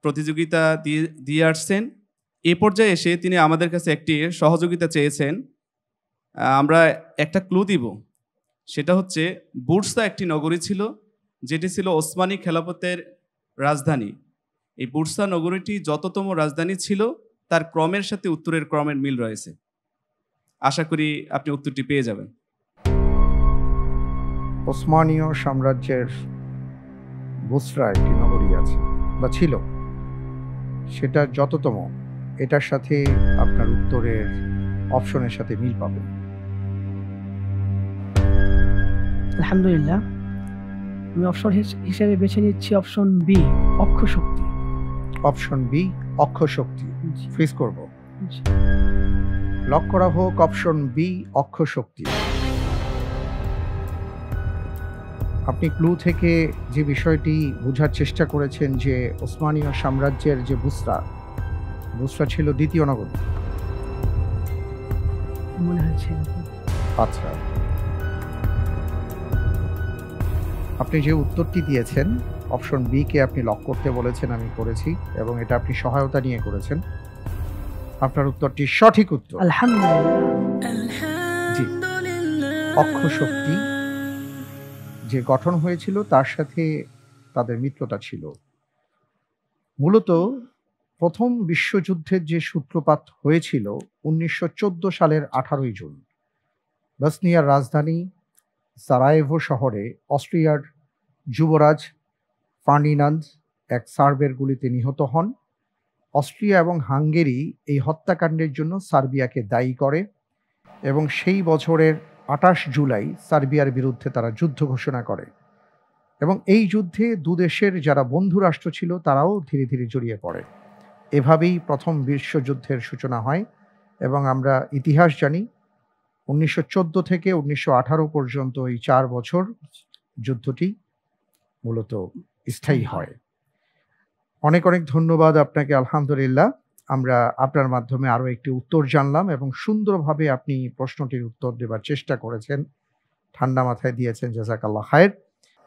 প্রতিযোগিতা দিয়ে আসছেন। এই পর্যায়ে এসে তিনি আমাদের কাছে একটি সহযোগিতা চেয়েছেন। আমরা একটা ক্লু দিব, সেটা হচ্ছে বুরসা একটি নগরী ছিল, যেটি ছিল ওসমানী খেলাফতের রাজধানী। এই বুরসা নগরীটি যততম রাজধানী ছিল তার ক্রমের সাথে উত্তরের ক্রমের মিল রয়েছে। আশা করি আপনি উত্তরটি পেয়ে যাবেন। ওসমানীয় সাম্রাজ্যের বুসরা একটি নগরী আছে বা ছিল, সেটা যততম, এটার সাথে আপনার উত্তরের অপশনের সাথে মিল পাবেন। আলহামদুলিল্লাহ, আমি অপশন হিসেবে বেছে নিচ্ছি অপশন বি, অক্ষ শক্তি। অপশন বি, অক্ষ শক্তি, ফ্রিজ করব। লক করা হোক অপশন বি, অক্ষ শক্তি। আপনি ক্লু থেকে যে বিষয়টি বোঝার চেষ্টা করেছেন যে ওসমানীয় সাম্রাজ্যের যে বুসরা ছিল দ্বিতীয় নগরী, মনে হয়েছে। আচ্ছা, আপনি যে উত্তরটি দিয়েছেন অপশন বি কে আপনি লক করতে বলেছেন, আমি করেছি, এবং এটা আপনি সহায়তা নিয়ে করেছেন। আপনার উত্তরটি সঠিক উত্তর। আলহামদুলিল্লাহ। জি, অক্ষ শক্তি যে গঠন হয়েছিল তার সাথে তাদের মিত্রতা ছিল। মূলত প্রথম বিশ্বযুদ্ধের যে সূত্রপাত হয়েছিল 1914 সালের 18 জুন বসনিয়ার রাজধানী সারায়েভো শহরে অস্ট্রিয়ার যুবরাজ ফার্ডিনান্দ এক সার্বের গুলিতে নিহত হন। অস্ট্রিয়া এবং হাঙ্গেরি এই হত্যাকাণ্ডের জন্য সার্বিয়াকে দায়ী করে এবং সেই বছরের 28 জুলাই সার্বিয়ার বিরুদ্ধে তারা যুদ্ধ ঘোষণা করে এবং এই যুদ্ধে দুদেশের যারা বন্ধু রাষ্ট্র ছিল তারাও ধীরে ধীরে জড়িয়ে পড়ে। এভাবেই প্রথম বিশ্বযুদ্ধের সূচনা হয় এবং আমরা ইতিহাস জানি 1914 থেকে 1918 পর্যন্ত এই 4 বছর যুদ্ধটি মূলত স্থায়ী হয়। অনেক অনেক ধন্যবাদ আপনাকে। আলহামদুলিল্লাহ, আমরা আপনার মাধ্যমে আরও একটি উত্তর জানলাম এবং সুন্দরভাবে আপনি প্রশ্নটির উত্তর দেবার চেষ্টা করেছেন, ঠান্ডা মাথায় দিয়েছেন, জাযাকাল্লাহ খায়ের।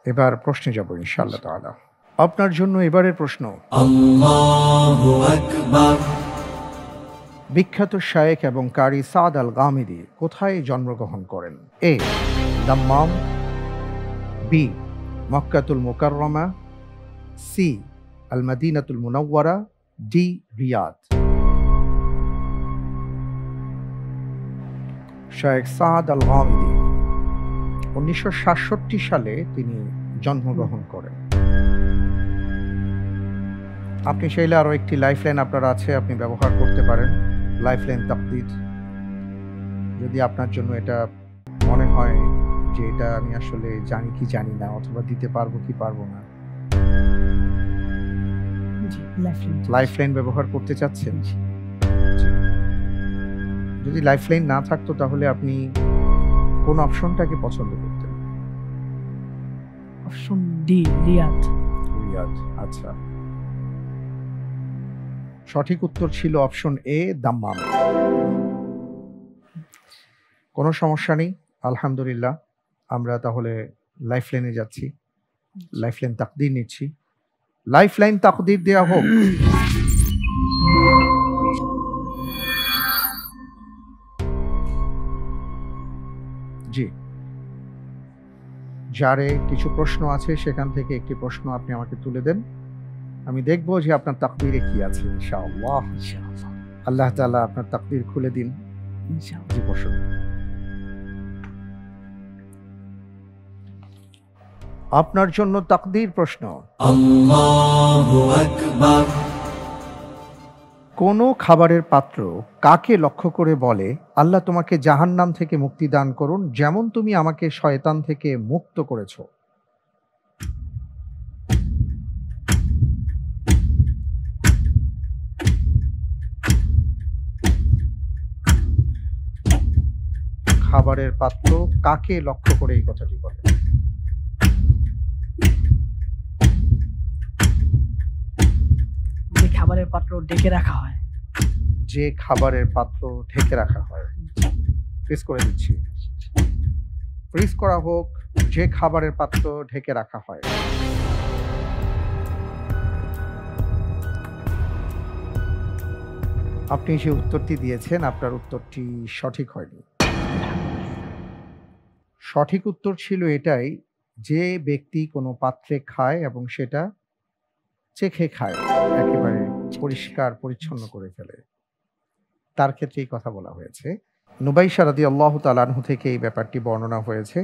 এবার প্রশ্নে যাব ইনশাআল্লাহ তাআলা। আপনার জন্য এবারের প্রশ্ন, আল্লাহু আকবার। বিখ্যাত শায়েখ এবং কারি সাদ আল গামিদি কোথায় জন্মগ্রহণ করেন? এ দাম্মাম, বি মক্কাতুল মুকাররমা, সি আল মদিনাতুল মুনাওয়ারা, ডি রিয়াদ। শায়েখ সাদ আল গামিদি 1967 সালে তিনি জন্মগ্রহণ করেন। আপনি চাইলে আরো একটি লাইফলাইন আপনার আছে, আপনি ব্যবহার করতে পারেন, লাইফলাইন তাকদীর। যদি আপনার জন্য এটা মনে হয় যে এটা আমি আসলে জানি কি জানি না, অথবা দিতে পারবো কি পারবো না, লাইফলাইন ব্যবহার করতে চাচ্ছেন? যদি লাইফলাইন না থাকতো তাহলে আপনি কোন অপশনটাকে পছন্দ করতেন? Option D, Riyad. রিয়াদ, আচ্ছা। সঠিক উত্তর ছিল অপশন এ, দাম্মাম। কোনো সমস্যা নেই, আলহামদুলিল্লাহ। আমরা তাহলে লাইফলাইনে যাচ্ছি, লাইফলাইন তাকদীর নিচ্ছি। লাইফলাইন তাকদীর দেওয়া হোক। জি, যারে কিছু প্রশ্ন আছে সেখান থেকে একটি প্রশ্ন আপনি আমাকে তুলে দেন, আমি দেখব যে আপনার তাকদীরে কি আছে। ইনশাআল্লাহ আল্লাহ তাআলা আপনার তাকদীর খুলে দিন। জি, প্রশ্ন। আপনার জন্য তাকদীর প্রশ্ন, আল্লাহু আকবার। কোন খাবারের পাত্র কাকে লক্ষ্য করে বলে, আল্লাহ তোমাকে জাহান্নাম থেকে মুক্তি দান করুন যেমন তুমি আমাকে শয়তান থেকে মুক্ত করেছো? খাবারের পাত্র কাকে লক্ষ্য করে এই কথাটি বলে? যে খাবারের পাত্র ঢেকে রাখা হয়। যে খাবারের পাত্র ঢেকে রাখা হয়। ফ্রিজ করে দিচ্ছি। ফ্রিজ করা হোক যে খাবারের পাত্র ঢেকে রাখা হয়। আপনি যে উত্তরটি দিয়েছেন আপনার উত্তরটি সঠিক হয়নি। সঠিক উত্তর ছিল এটাই, যে ব্যক্তি কোনো পাত্রে খায় এবং সেটা চেখে খায়, একেবারে পরিষ্কার পরিচ্ছন্ন করে ফেলে, তার ক্ষেত্রে এই কথা বলা হয়েছে। নুবাইশা রাদিয়াল্লাহু তাআলা আনহু থেকে এই ব্যাপারটি বর্ণনা হয়েছে।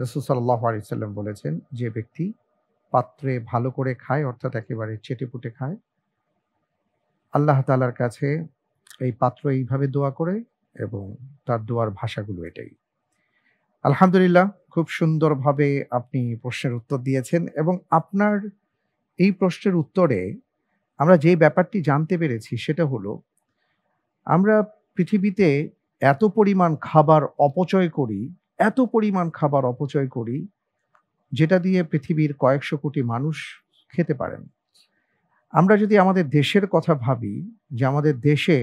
রাসূল সাল্লাল্লাহু আলাইহি ওয়াসাল্লাম বলেছেন, যে ব্যক্তি পাত্রে ভালো করে খায়, অর্থাৎ একেবারে চেটেপুটে খায়, আল্লাহ তাআলার কাছে এই পাত্র এইভাবে দোয়া করে এবং তার দোয়ার ভাষাগুলো এটাই। আলহামদুলিল্লাহ, খুব সুন্দরভাবে আপনি প্রশ্নের উত্তর দিয়েছেন এবং আপনার এই প্রশ্নের উত্তরে আমরা যে ব্যাপারটি জানতে পেরেছি সেটা হলো, আমরা পৃথিবীতে এত পরিমাণ খাবার অপচয় করি যেটা দিয়ে পৃথিবীর কয়েকশো কোটি মানুষ খেতে পারেন। আমরা যদি আমাদের দেশের কথা ভাবি, যে আমাদের দেশে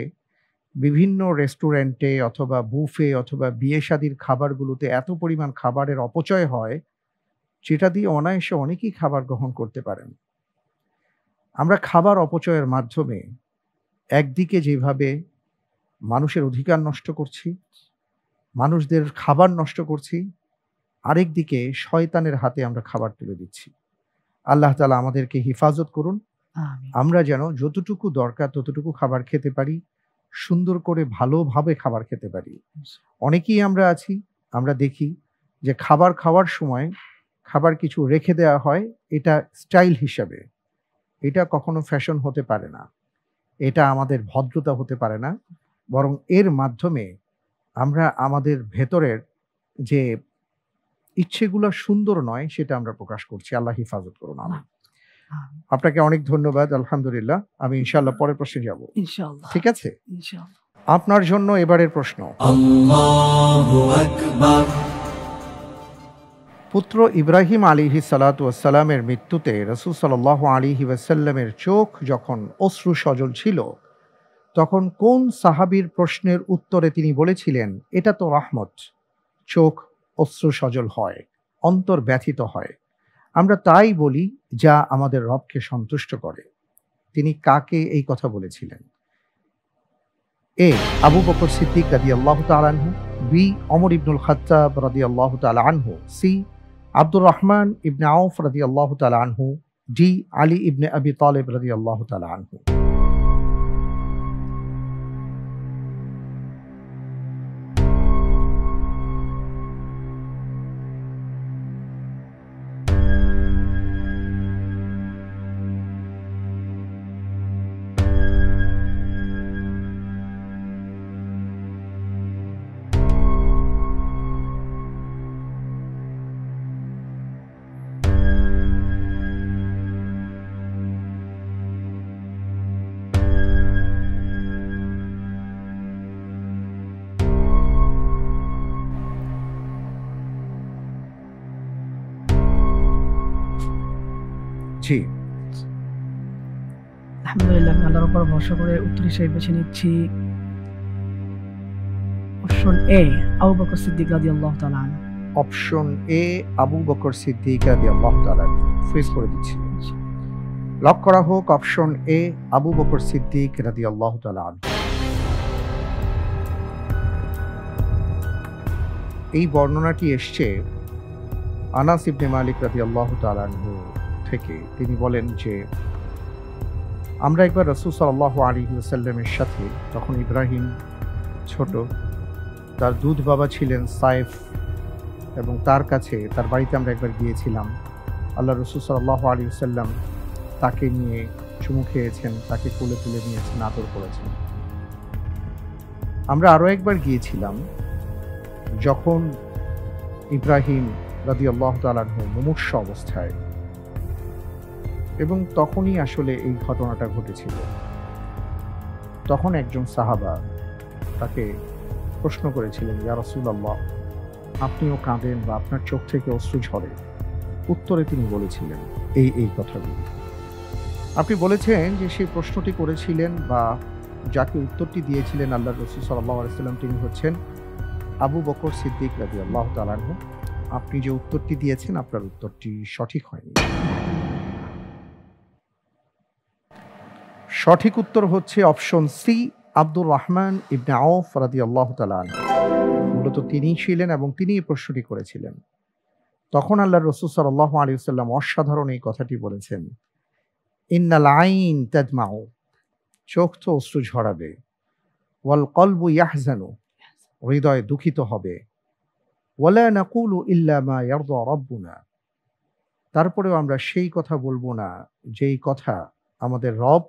বিভিন্ন রেস্টুরেন্টে অথবা বুফে অথবা বিয়ে শাদির খাবারগুলোতে এত পরিমাণ খাবারের অপচয় হয়, যেটা দিয়ে অনায়াসে অনেকেই খাবার গ্রহণ করতে পারেন। আমরা খাবার অপচয়ের মাধ্যমে একদিকে যেভাবে মানুষের অধিকার নষ্ট করছি, মানুষদের খাবার নষ্ট করছি, আরেকদিকে শয়তানের হাতে আমরা খাবার তুলে দিচ্ছি। আল্লাহ তাআলা আমাদেরকে হেফাজত করুন, আমরা যেন যতটুকু দরকার ততটুকু খাবার খেতে পারি, সুন্দর করে ভালোভাবে খাবার খেতে পারি। অনেকেই আমরা আছি, আমরা দেখি যে খাবার খাওয়ার সময় খাবার কিছু রেখে দেওয়া হয়, এটা স্টাইল হিসাবে। এটা কখনো ফ্যাশন হতে পারে না, এটা আমাদের ভদ্রতা হতে পারে না, বরং এর মাধ্যমে আমরা আমাদের ভেতরের যে ইচ্ছেগুলো সুন্দর নয় সেটা আমরা প্রকাশ করছি। আল্লাহ হেফাজত করুন। আপনাকে অনেক ধন্যবাদ। আলহামদুলিল্লাহ, আমি ইনশাআল্লাহ পরের প্রশ্নে যাব। ইনশাআল্লাহ। ঠিক আছে, ইনশাআল্লাহ। আপনার জন্য এবারের প্রশ্ন। আল্লাহু আকবার। পুত্র ইব্রাহিম আলাইহিস সালাতু ওয়াস সালামের মৃত্যুতে রাসূল সাল্লাল্লাহু আলাইহি ওয়াসাল্লামের চোখ যখন অশ্রু সজল ছিল, তখন কোন সাহাবীর প্রশ্নের উত্তরে তিনি বলেছিলেন, এটা তো রহমত, চোখ অশ্রু সজল হয়, অন্তর ব্যথিত হয়, আমরা তাই বলি যা আমাদের রবকে সন্তুষ্ট করে। তিনি কাকে এই কথা বলেছিলেন? এ, আবু বকর সিদ্দিক রাদিয়াল্লাহু তাআলা আনহু, বি, ওমর ইবনুল খাত্তাব রাদিয়াল্লাহু তাআলা আনহু, সি, আব্দুর রহমান ইবনে আউফ রাদিয়াল্লাহু তাআলা আনহু, ডি, আলী ইবনে আবি তালিব রাদিয়াল্লাহু তাআলা আনহু। জি, আলহামদুলিল্লাহ, আমি আল্লাহর উপর ভরসা করে উত্তর হিসেবে বেছে নিচ্ছি অপশন এ, আবু বকর সিদ্দিক রাদিয়াল্লাহু তাআলা আনহু। অপশন এ, আবু বকর সিদ্দিক রাদিয়াল্লাহু তাআলা আনহু। ফ্রিজ করে দিচ্ছি। লক করা হোক অপশন এ, আবু বকর সিদ্দিক রাদিয়াল্লাহু তাআলা আনহু। এই বর্ণনাটি এসছে আনাস ইবনে মালিক রাদিয়াল্লাহু তাআলা আনহু থেকে। তিনি বলেন যে আমরা একবার রাসূল সাল্লাল্লাহু আলাইহি ওয়াসাল্লামের সাথে, তখন ইব্রাহিম ছোট, তার দুধ বাবা ছিলেন সাইফ, এবং তার কাছে তার বাড়িতে আমরা একবার গিয়েছিলাম। আল্লাহ রাসূল সাল্লাল্লাহু আলাইহি ওয়াসাল্লাম তাকে নিয়ে চুমু খেয়েছেন, তাকে কোলে তুলে নিয়েছেন, আদর করেছেন। আমরা আরও একবার গিয়েছিলাম যখন ইব্রাহিম রাদিয়াল্লাহু তাআলা আনহু মুমূর্ষু অবস্থায়, এবং তখনই আসলে এই ঘটনাটা ঘটেছিল। তখন একজন সাহাবা তাকে প্রশ্ন করেছিলেন, ইয়া রাসূলুল্লাহ, আপনিও কাঁদেন বা আপনার চোখ থেকে অশ্রু ঝরে? উত্তরে তিনি বলেছিলেন এই কথাগুলো। আপনি বলেছেন যে সেই প্রশ্নটি করেছিলেন বা যাকে উত্তরটি দিয়েছিলেন আল্লাহর রাসূল সাল্লাল্লাহু আলাইহি ওয়াসাল্লাম, তিনি হচ্ছেন আবু বকর সিদ্দিক রাদিয়াল্লাহু তাআলা আনহু, আপনি যে উত্তরটি দিয়েছেন আপনার উত্তরটি সঠিক হয়নি। সঠিক উত্তর হচ্ছে অপশন সি, আব্দুর রহমান ইবনে আউফ রাদিয়াল্লাহু তাআলা আনহু। মূলত তিনিই ছিলেন এবং তিনিই প্রশ্নটি করেছিলেন। তখন আল্লাহর রাসূল সাল্লাল্লাহু আলাইহি ওয়াসাল্লাম অসাধারণ এই কথাটি বলেছেন, ইন্নাল আইন তাদমাউ, চোখ তো অশ্রু ঝরাবে, ওয়াল কলবু ইয়াহজানু, হৃদয় দুঃখিত হবে, ওয়ালা নাকুলু ইল্লা মা ইয়ারদা রাব্বুনা, তারপরেও আমরা সেই কথা বলবো না যেই কথা আমাদের রব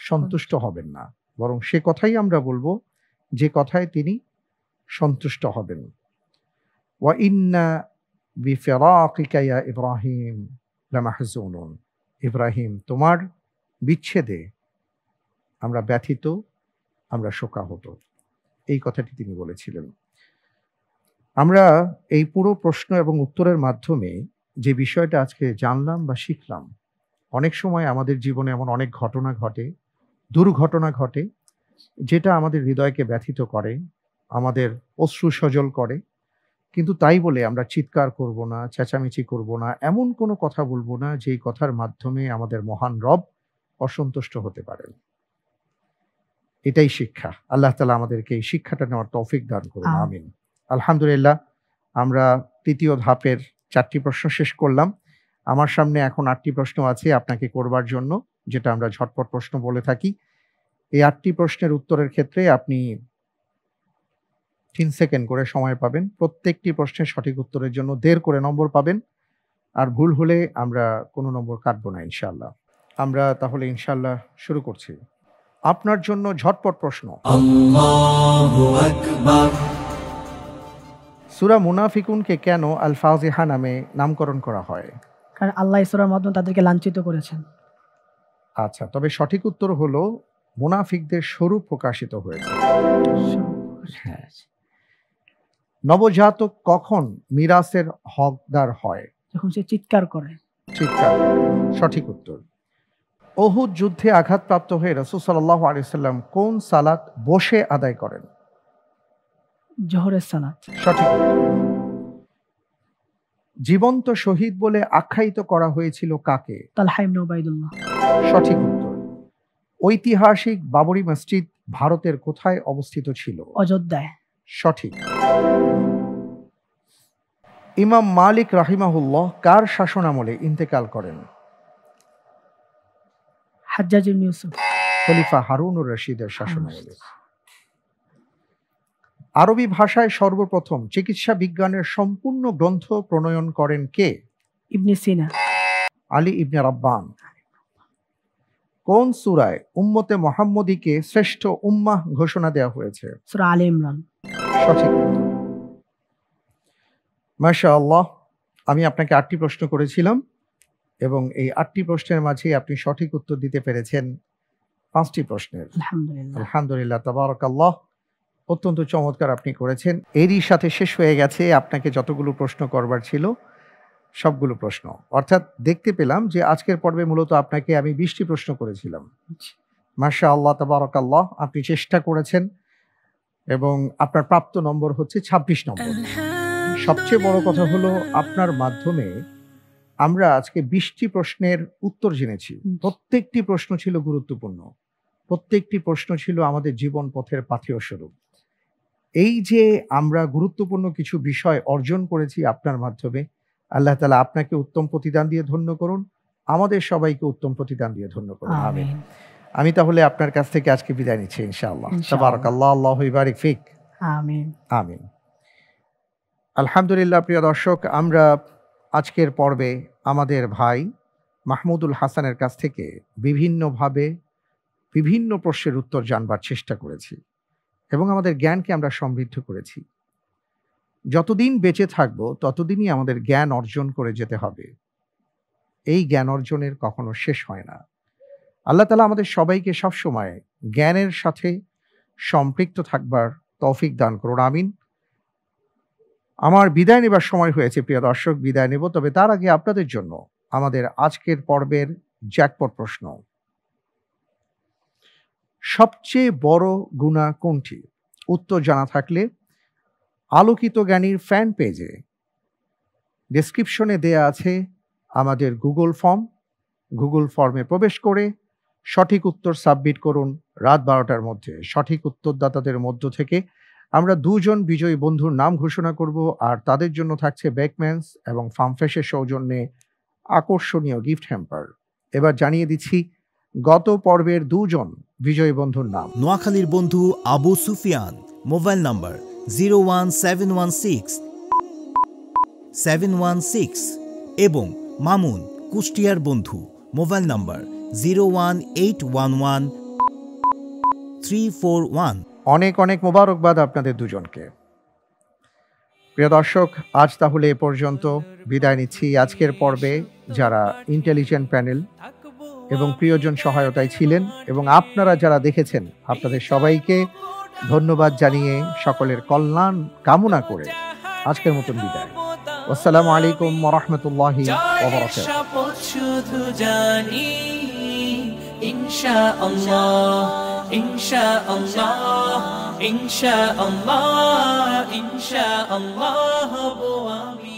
সন্তুষ্ট হবেন না, বরং সে কথাই আমরা বলবো যে কথায় তিনি সন্তুষ্ট হবেন। ওয়া ইন্না বিফিরাকিকা ইয়া ইব্রাহিম লামাহজুনুন, ইব্রাহিম তোমার বিচ্ছেদে আমরা ব্যথিত, আমরা শোকাহত, এই কথাটি তিনি বলেছিলেন। আমরা এই পুরো প্রশ্ন এবং উত্তরের মাধ্যমে যে বিষয়টা আজকে জানলাম বা শিখলাম, অনেক সময় আমাদের জীবনে এমন অনেক ঘটনা ঘটে, দুর্ঘটনা ঘটে, যেটা আমাদের হৃদয়কে ব্যথিত করে, আমাদের অশ্রু সজল করে, কিন্তু তাই বলে আমরা চিৎকার করব না, চেঁচামেচি করব না, এমন কোনো কথা বলবো না যেই কথার মাধ্যমে আমাদের মহান রব অসন্তুষ্ট হতে পারেন। এটাই শিক্ষা। আল্লাহ তাআলা আমাদেরকে এই শিক্ষাটা নেওয়ার তৌফিক দান করুন, আমিন। আলহামদুলিল্লাহ, আমরা তৃতীয় ধাপের 4টি প্রশ্ন শেষ করলাম। আমার সামনে এখন 8টি প্রশ্ন আছে আপনাকে করবার জন্য, যেটা আমরা ঝটপট প্রশ্ন বলে থাকি। এই 8টি প্রশ্নের উত্তরের ক্ষেত্রে আপনি 3 সেকেন্ড করে সময় পাবেন। প্রত্যেকটি প্রশ্নের সঠিক উত্তরের জন্য 1.5 করে নম্বর পাবেন, আর ভুল হলে আমরা কোনো নম্বর কাটবো না ইনশাআল্লাহ। আমরা তাহলে ইনশাআল্লাহ শুরু করছি। আপনার জন্য ঝটপট প্রশ্ন, আল্লাহু আকবার। সূরা মুনাফিকুনকে কেন আল ফাযিহা নামে নামকরণ করা হয়? কারণ আল্লাহ এই সূরার মাধ্যমে তাদেরকে লাঞ্ছিত করেছেন। আচ্ছা, তবে সঠিক উত্তর হলো মুনাফিকদের স্বরূপ প্রকাশিত হয়েছে। হ্যাঁ। নবজাতক কখন মিরাসের হকদার হয়? যখন সে চিৎকার করে। চিৎকার, সঠিক উত্তর। উহুদ যুদ্ধে আঘাতপ্রাপ্ত হয়ে রাসূল সাল্লাল্লাহু আলাইহি ওয়াসাল্লাম কোন সালাত বসে আদায় করেন? জোহরের সালাত। সঠিক উত্তর। জীবন্ত শহীদ বলে আখ্যায়িত করা হয়েছিল কাকে? তালহা ইবনে উবাইদুল্লাহ। সঠিক উত্তর। ঐতিহাসিক বাবরি মসজিদ ভারতের কোথায় অবস্থিত ছিল? অযোধ্যায়। সঠিক। ইমাম মালিক রাহিমাহুল্লাহ কার শাসনামলে ইন্তেকাল করেন? হাজ্জাজ ইবনে ইউসুফ। খলিফা হারুনুর রশিদের শাসনামলে। আরবি ভাষায় সর্বপ্রথম চিকিৎসা বিজ্ঞানের সম্পূর্ণ গ্রন্থ প্রণয়ন করেন কে? ইবনে সিনা। আলী ইবনে রাব্বান। কোন সূরায় উম্মতে মুহাম্মদীকে শ্রেষ্ঠ উম্মাহ ঘোষণা দেওয়া হয়েছে? সূরা আলে ইমরান। সঠিক উত্তর। মাশাআল্লাহ, আমি আপনাকে 8টি প্রশ্ন করেছিলাম এবং এই 8টি প্রশ্নের মাঝে আপনি সঠিক উত্তর দিতে পেরেছেন 5টি প্রশ্নের। আলহামদুলিল্লাহ। আলহামদুলিল্লাহ, তাবারাকাল্লাহ, অত্যন্ত চমৎকার আপনি করেছেন। এরই সাথে শেষ হয়ে গেছে আপনাকে যতগুলো প্রশ্ন করবার ছিল সবগুলো প্রশ্ন। অর্থাৎ দেখতে পেলাম যে আজকের পর্বে মূলত আপনাকে আমি 20টি প্রশ্ন করেছিলাম। মাশাআল্লাহ, তাবারাকাল্লাহ, আপনি চেষ্টা করেছেন এবং আপনার প্রাপ্ত নম্বর হচ্ছে 26 নম্বর। সবচেয়ে বড় কথা হলো আপনার মাধ্যমে আমরা আজকে 20টি প্রশ্নের উত্তর জেনেছি। প্রত্যেকটি প্রশ্ন ছিল গুরুত্বপূর্ণ, প্রত্যেকটি প্রশ্ন ছিল আমাদের জীবন পথের পাথেয় স্বরূপ। এই যে আমরা গুরুত্বপূর্ণ কিছু বিষয় অর্জন করেছি আপনার মাধ্যমে, আল্লাহ তাআলা আপনাকে উত্তম প্রতিদান দিয়ে ধন্য করুন, আমাদের সবাইকে উত্তম প্রতিদান দিয়ে ধন্য করুন, আমিন। আমি তাহলে আপনার কাছ থেকে আজকে বিদায় নিচ্ছি ইনশাআল্লাহ। তাবারাকাল্লাহ, আল্লাহু ইবারিক ফিক। আমিন আমিন। আলহামদুলিল্লাহ, প্রিয় দর্শক, আমরা আজকের পর্বে আমাদের ভাই মাহমুদুল হাসানের কাছ থেকে বিভিন্নভাবে বিভিন্ন প্রশ্নের উত্তর জানবার চেষ্টা করেছি এবং আমাদের জ্ঞানকে আমরা সমৃদ্ধ করেছি। যতদিন বেঁচে থাকব ততদিনই আমাদের জ্ঞান অর্জন করে যেতে হবে। এই জ্ঞান অর্জনের কখনো শেষ হয় না। আল্লাহ তাআলা আমাদের সবাইকে সবসময় জ্ঞানের সাথে সম্পৃক্ত থাকবার তৌফিক দান করুন, আমিন। আমার বিদায় নেবার সময় হয়েছে প্রিয় দর্শক, বিদায় নেব। তবে তার আগে আপনাদের জন্য আমাদের আজকের পর্বের জ্যাকপট প্রশ্ন। সবচেয়ে বড় গুনাহ কোনটি? উত্তর জানা থাকলে আলোকিত জ্ঞানীর ফ্যান পেজে ডেসক্রিপশনে দেয়া আছে আমাদের গুগল ফর্ম। গুগল ফর্মে প্রবেশ করে সঠিক উত্তর সাবমিট করুন রাত 12টার মধ্যে। সঠিক উত্তরদাতাদের মধ্য থেকে আমরা 2 জন বিজয়ী বন্ধুর নাম ঘোষণা করব, আর তাদের জন্য থাকছে বেকম্যানস এবং ফার্মফ্রেশের সৌজন্যে আকর্ষণীয় গিফট হ্যাম্পার। এবার জানিয়ে দিচ্ছি গত পর্বের 2 জন বিজয়ী বন্ধুর নাম। নোয়াখালীর বন্ধু আবু সুফিয়ান, মোবাইল নাম্বার 01716 এবং মামুন, কুষ্টিয়ার বন্ধু, মোবাইল নাম্বার 01811341341। অনেক অনেক মোবারকবাদ আপনাদের দুজনকে। প্রিয় দর্শক, আজ তাহলে এ পর্যন্ত বিদায় নিচ্ছি। আজকের পর্বে যারা ইন্টেলিজেন্ট প্যানেল এবং প্রিয়জন সহায়তায় ছিলেন এবং আপনারা যারা দেখেছেন, আপনাদের সবাইকে ধন্যবাদ জানিয়ে সকলের কল্যাণ কামনা করে আজকের মতন বিদায়। আসসালামু আলাইকুম ওয়া রাহমাতুল্লাহি ওয়া বারাকাতুহু। শুধু জানি ইনশাআল্লাহ, ইনশাআল্লাহ, ইনশাআল্লাহ, ইনশাআল্লাহ হব আমি।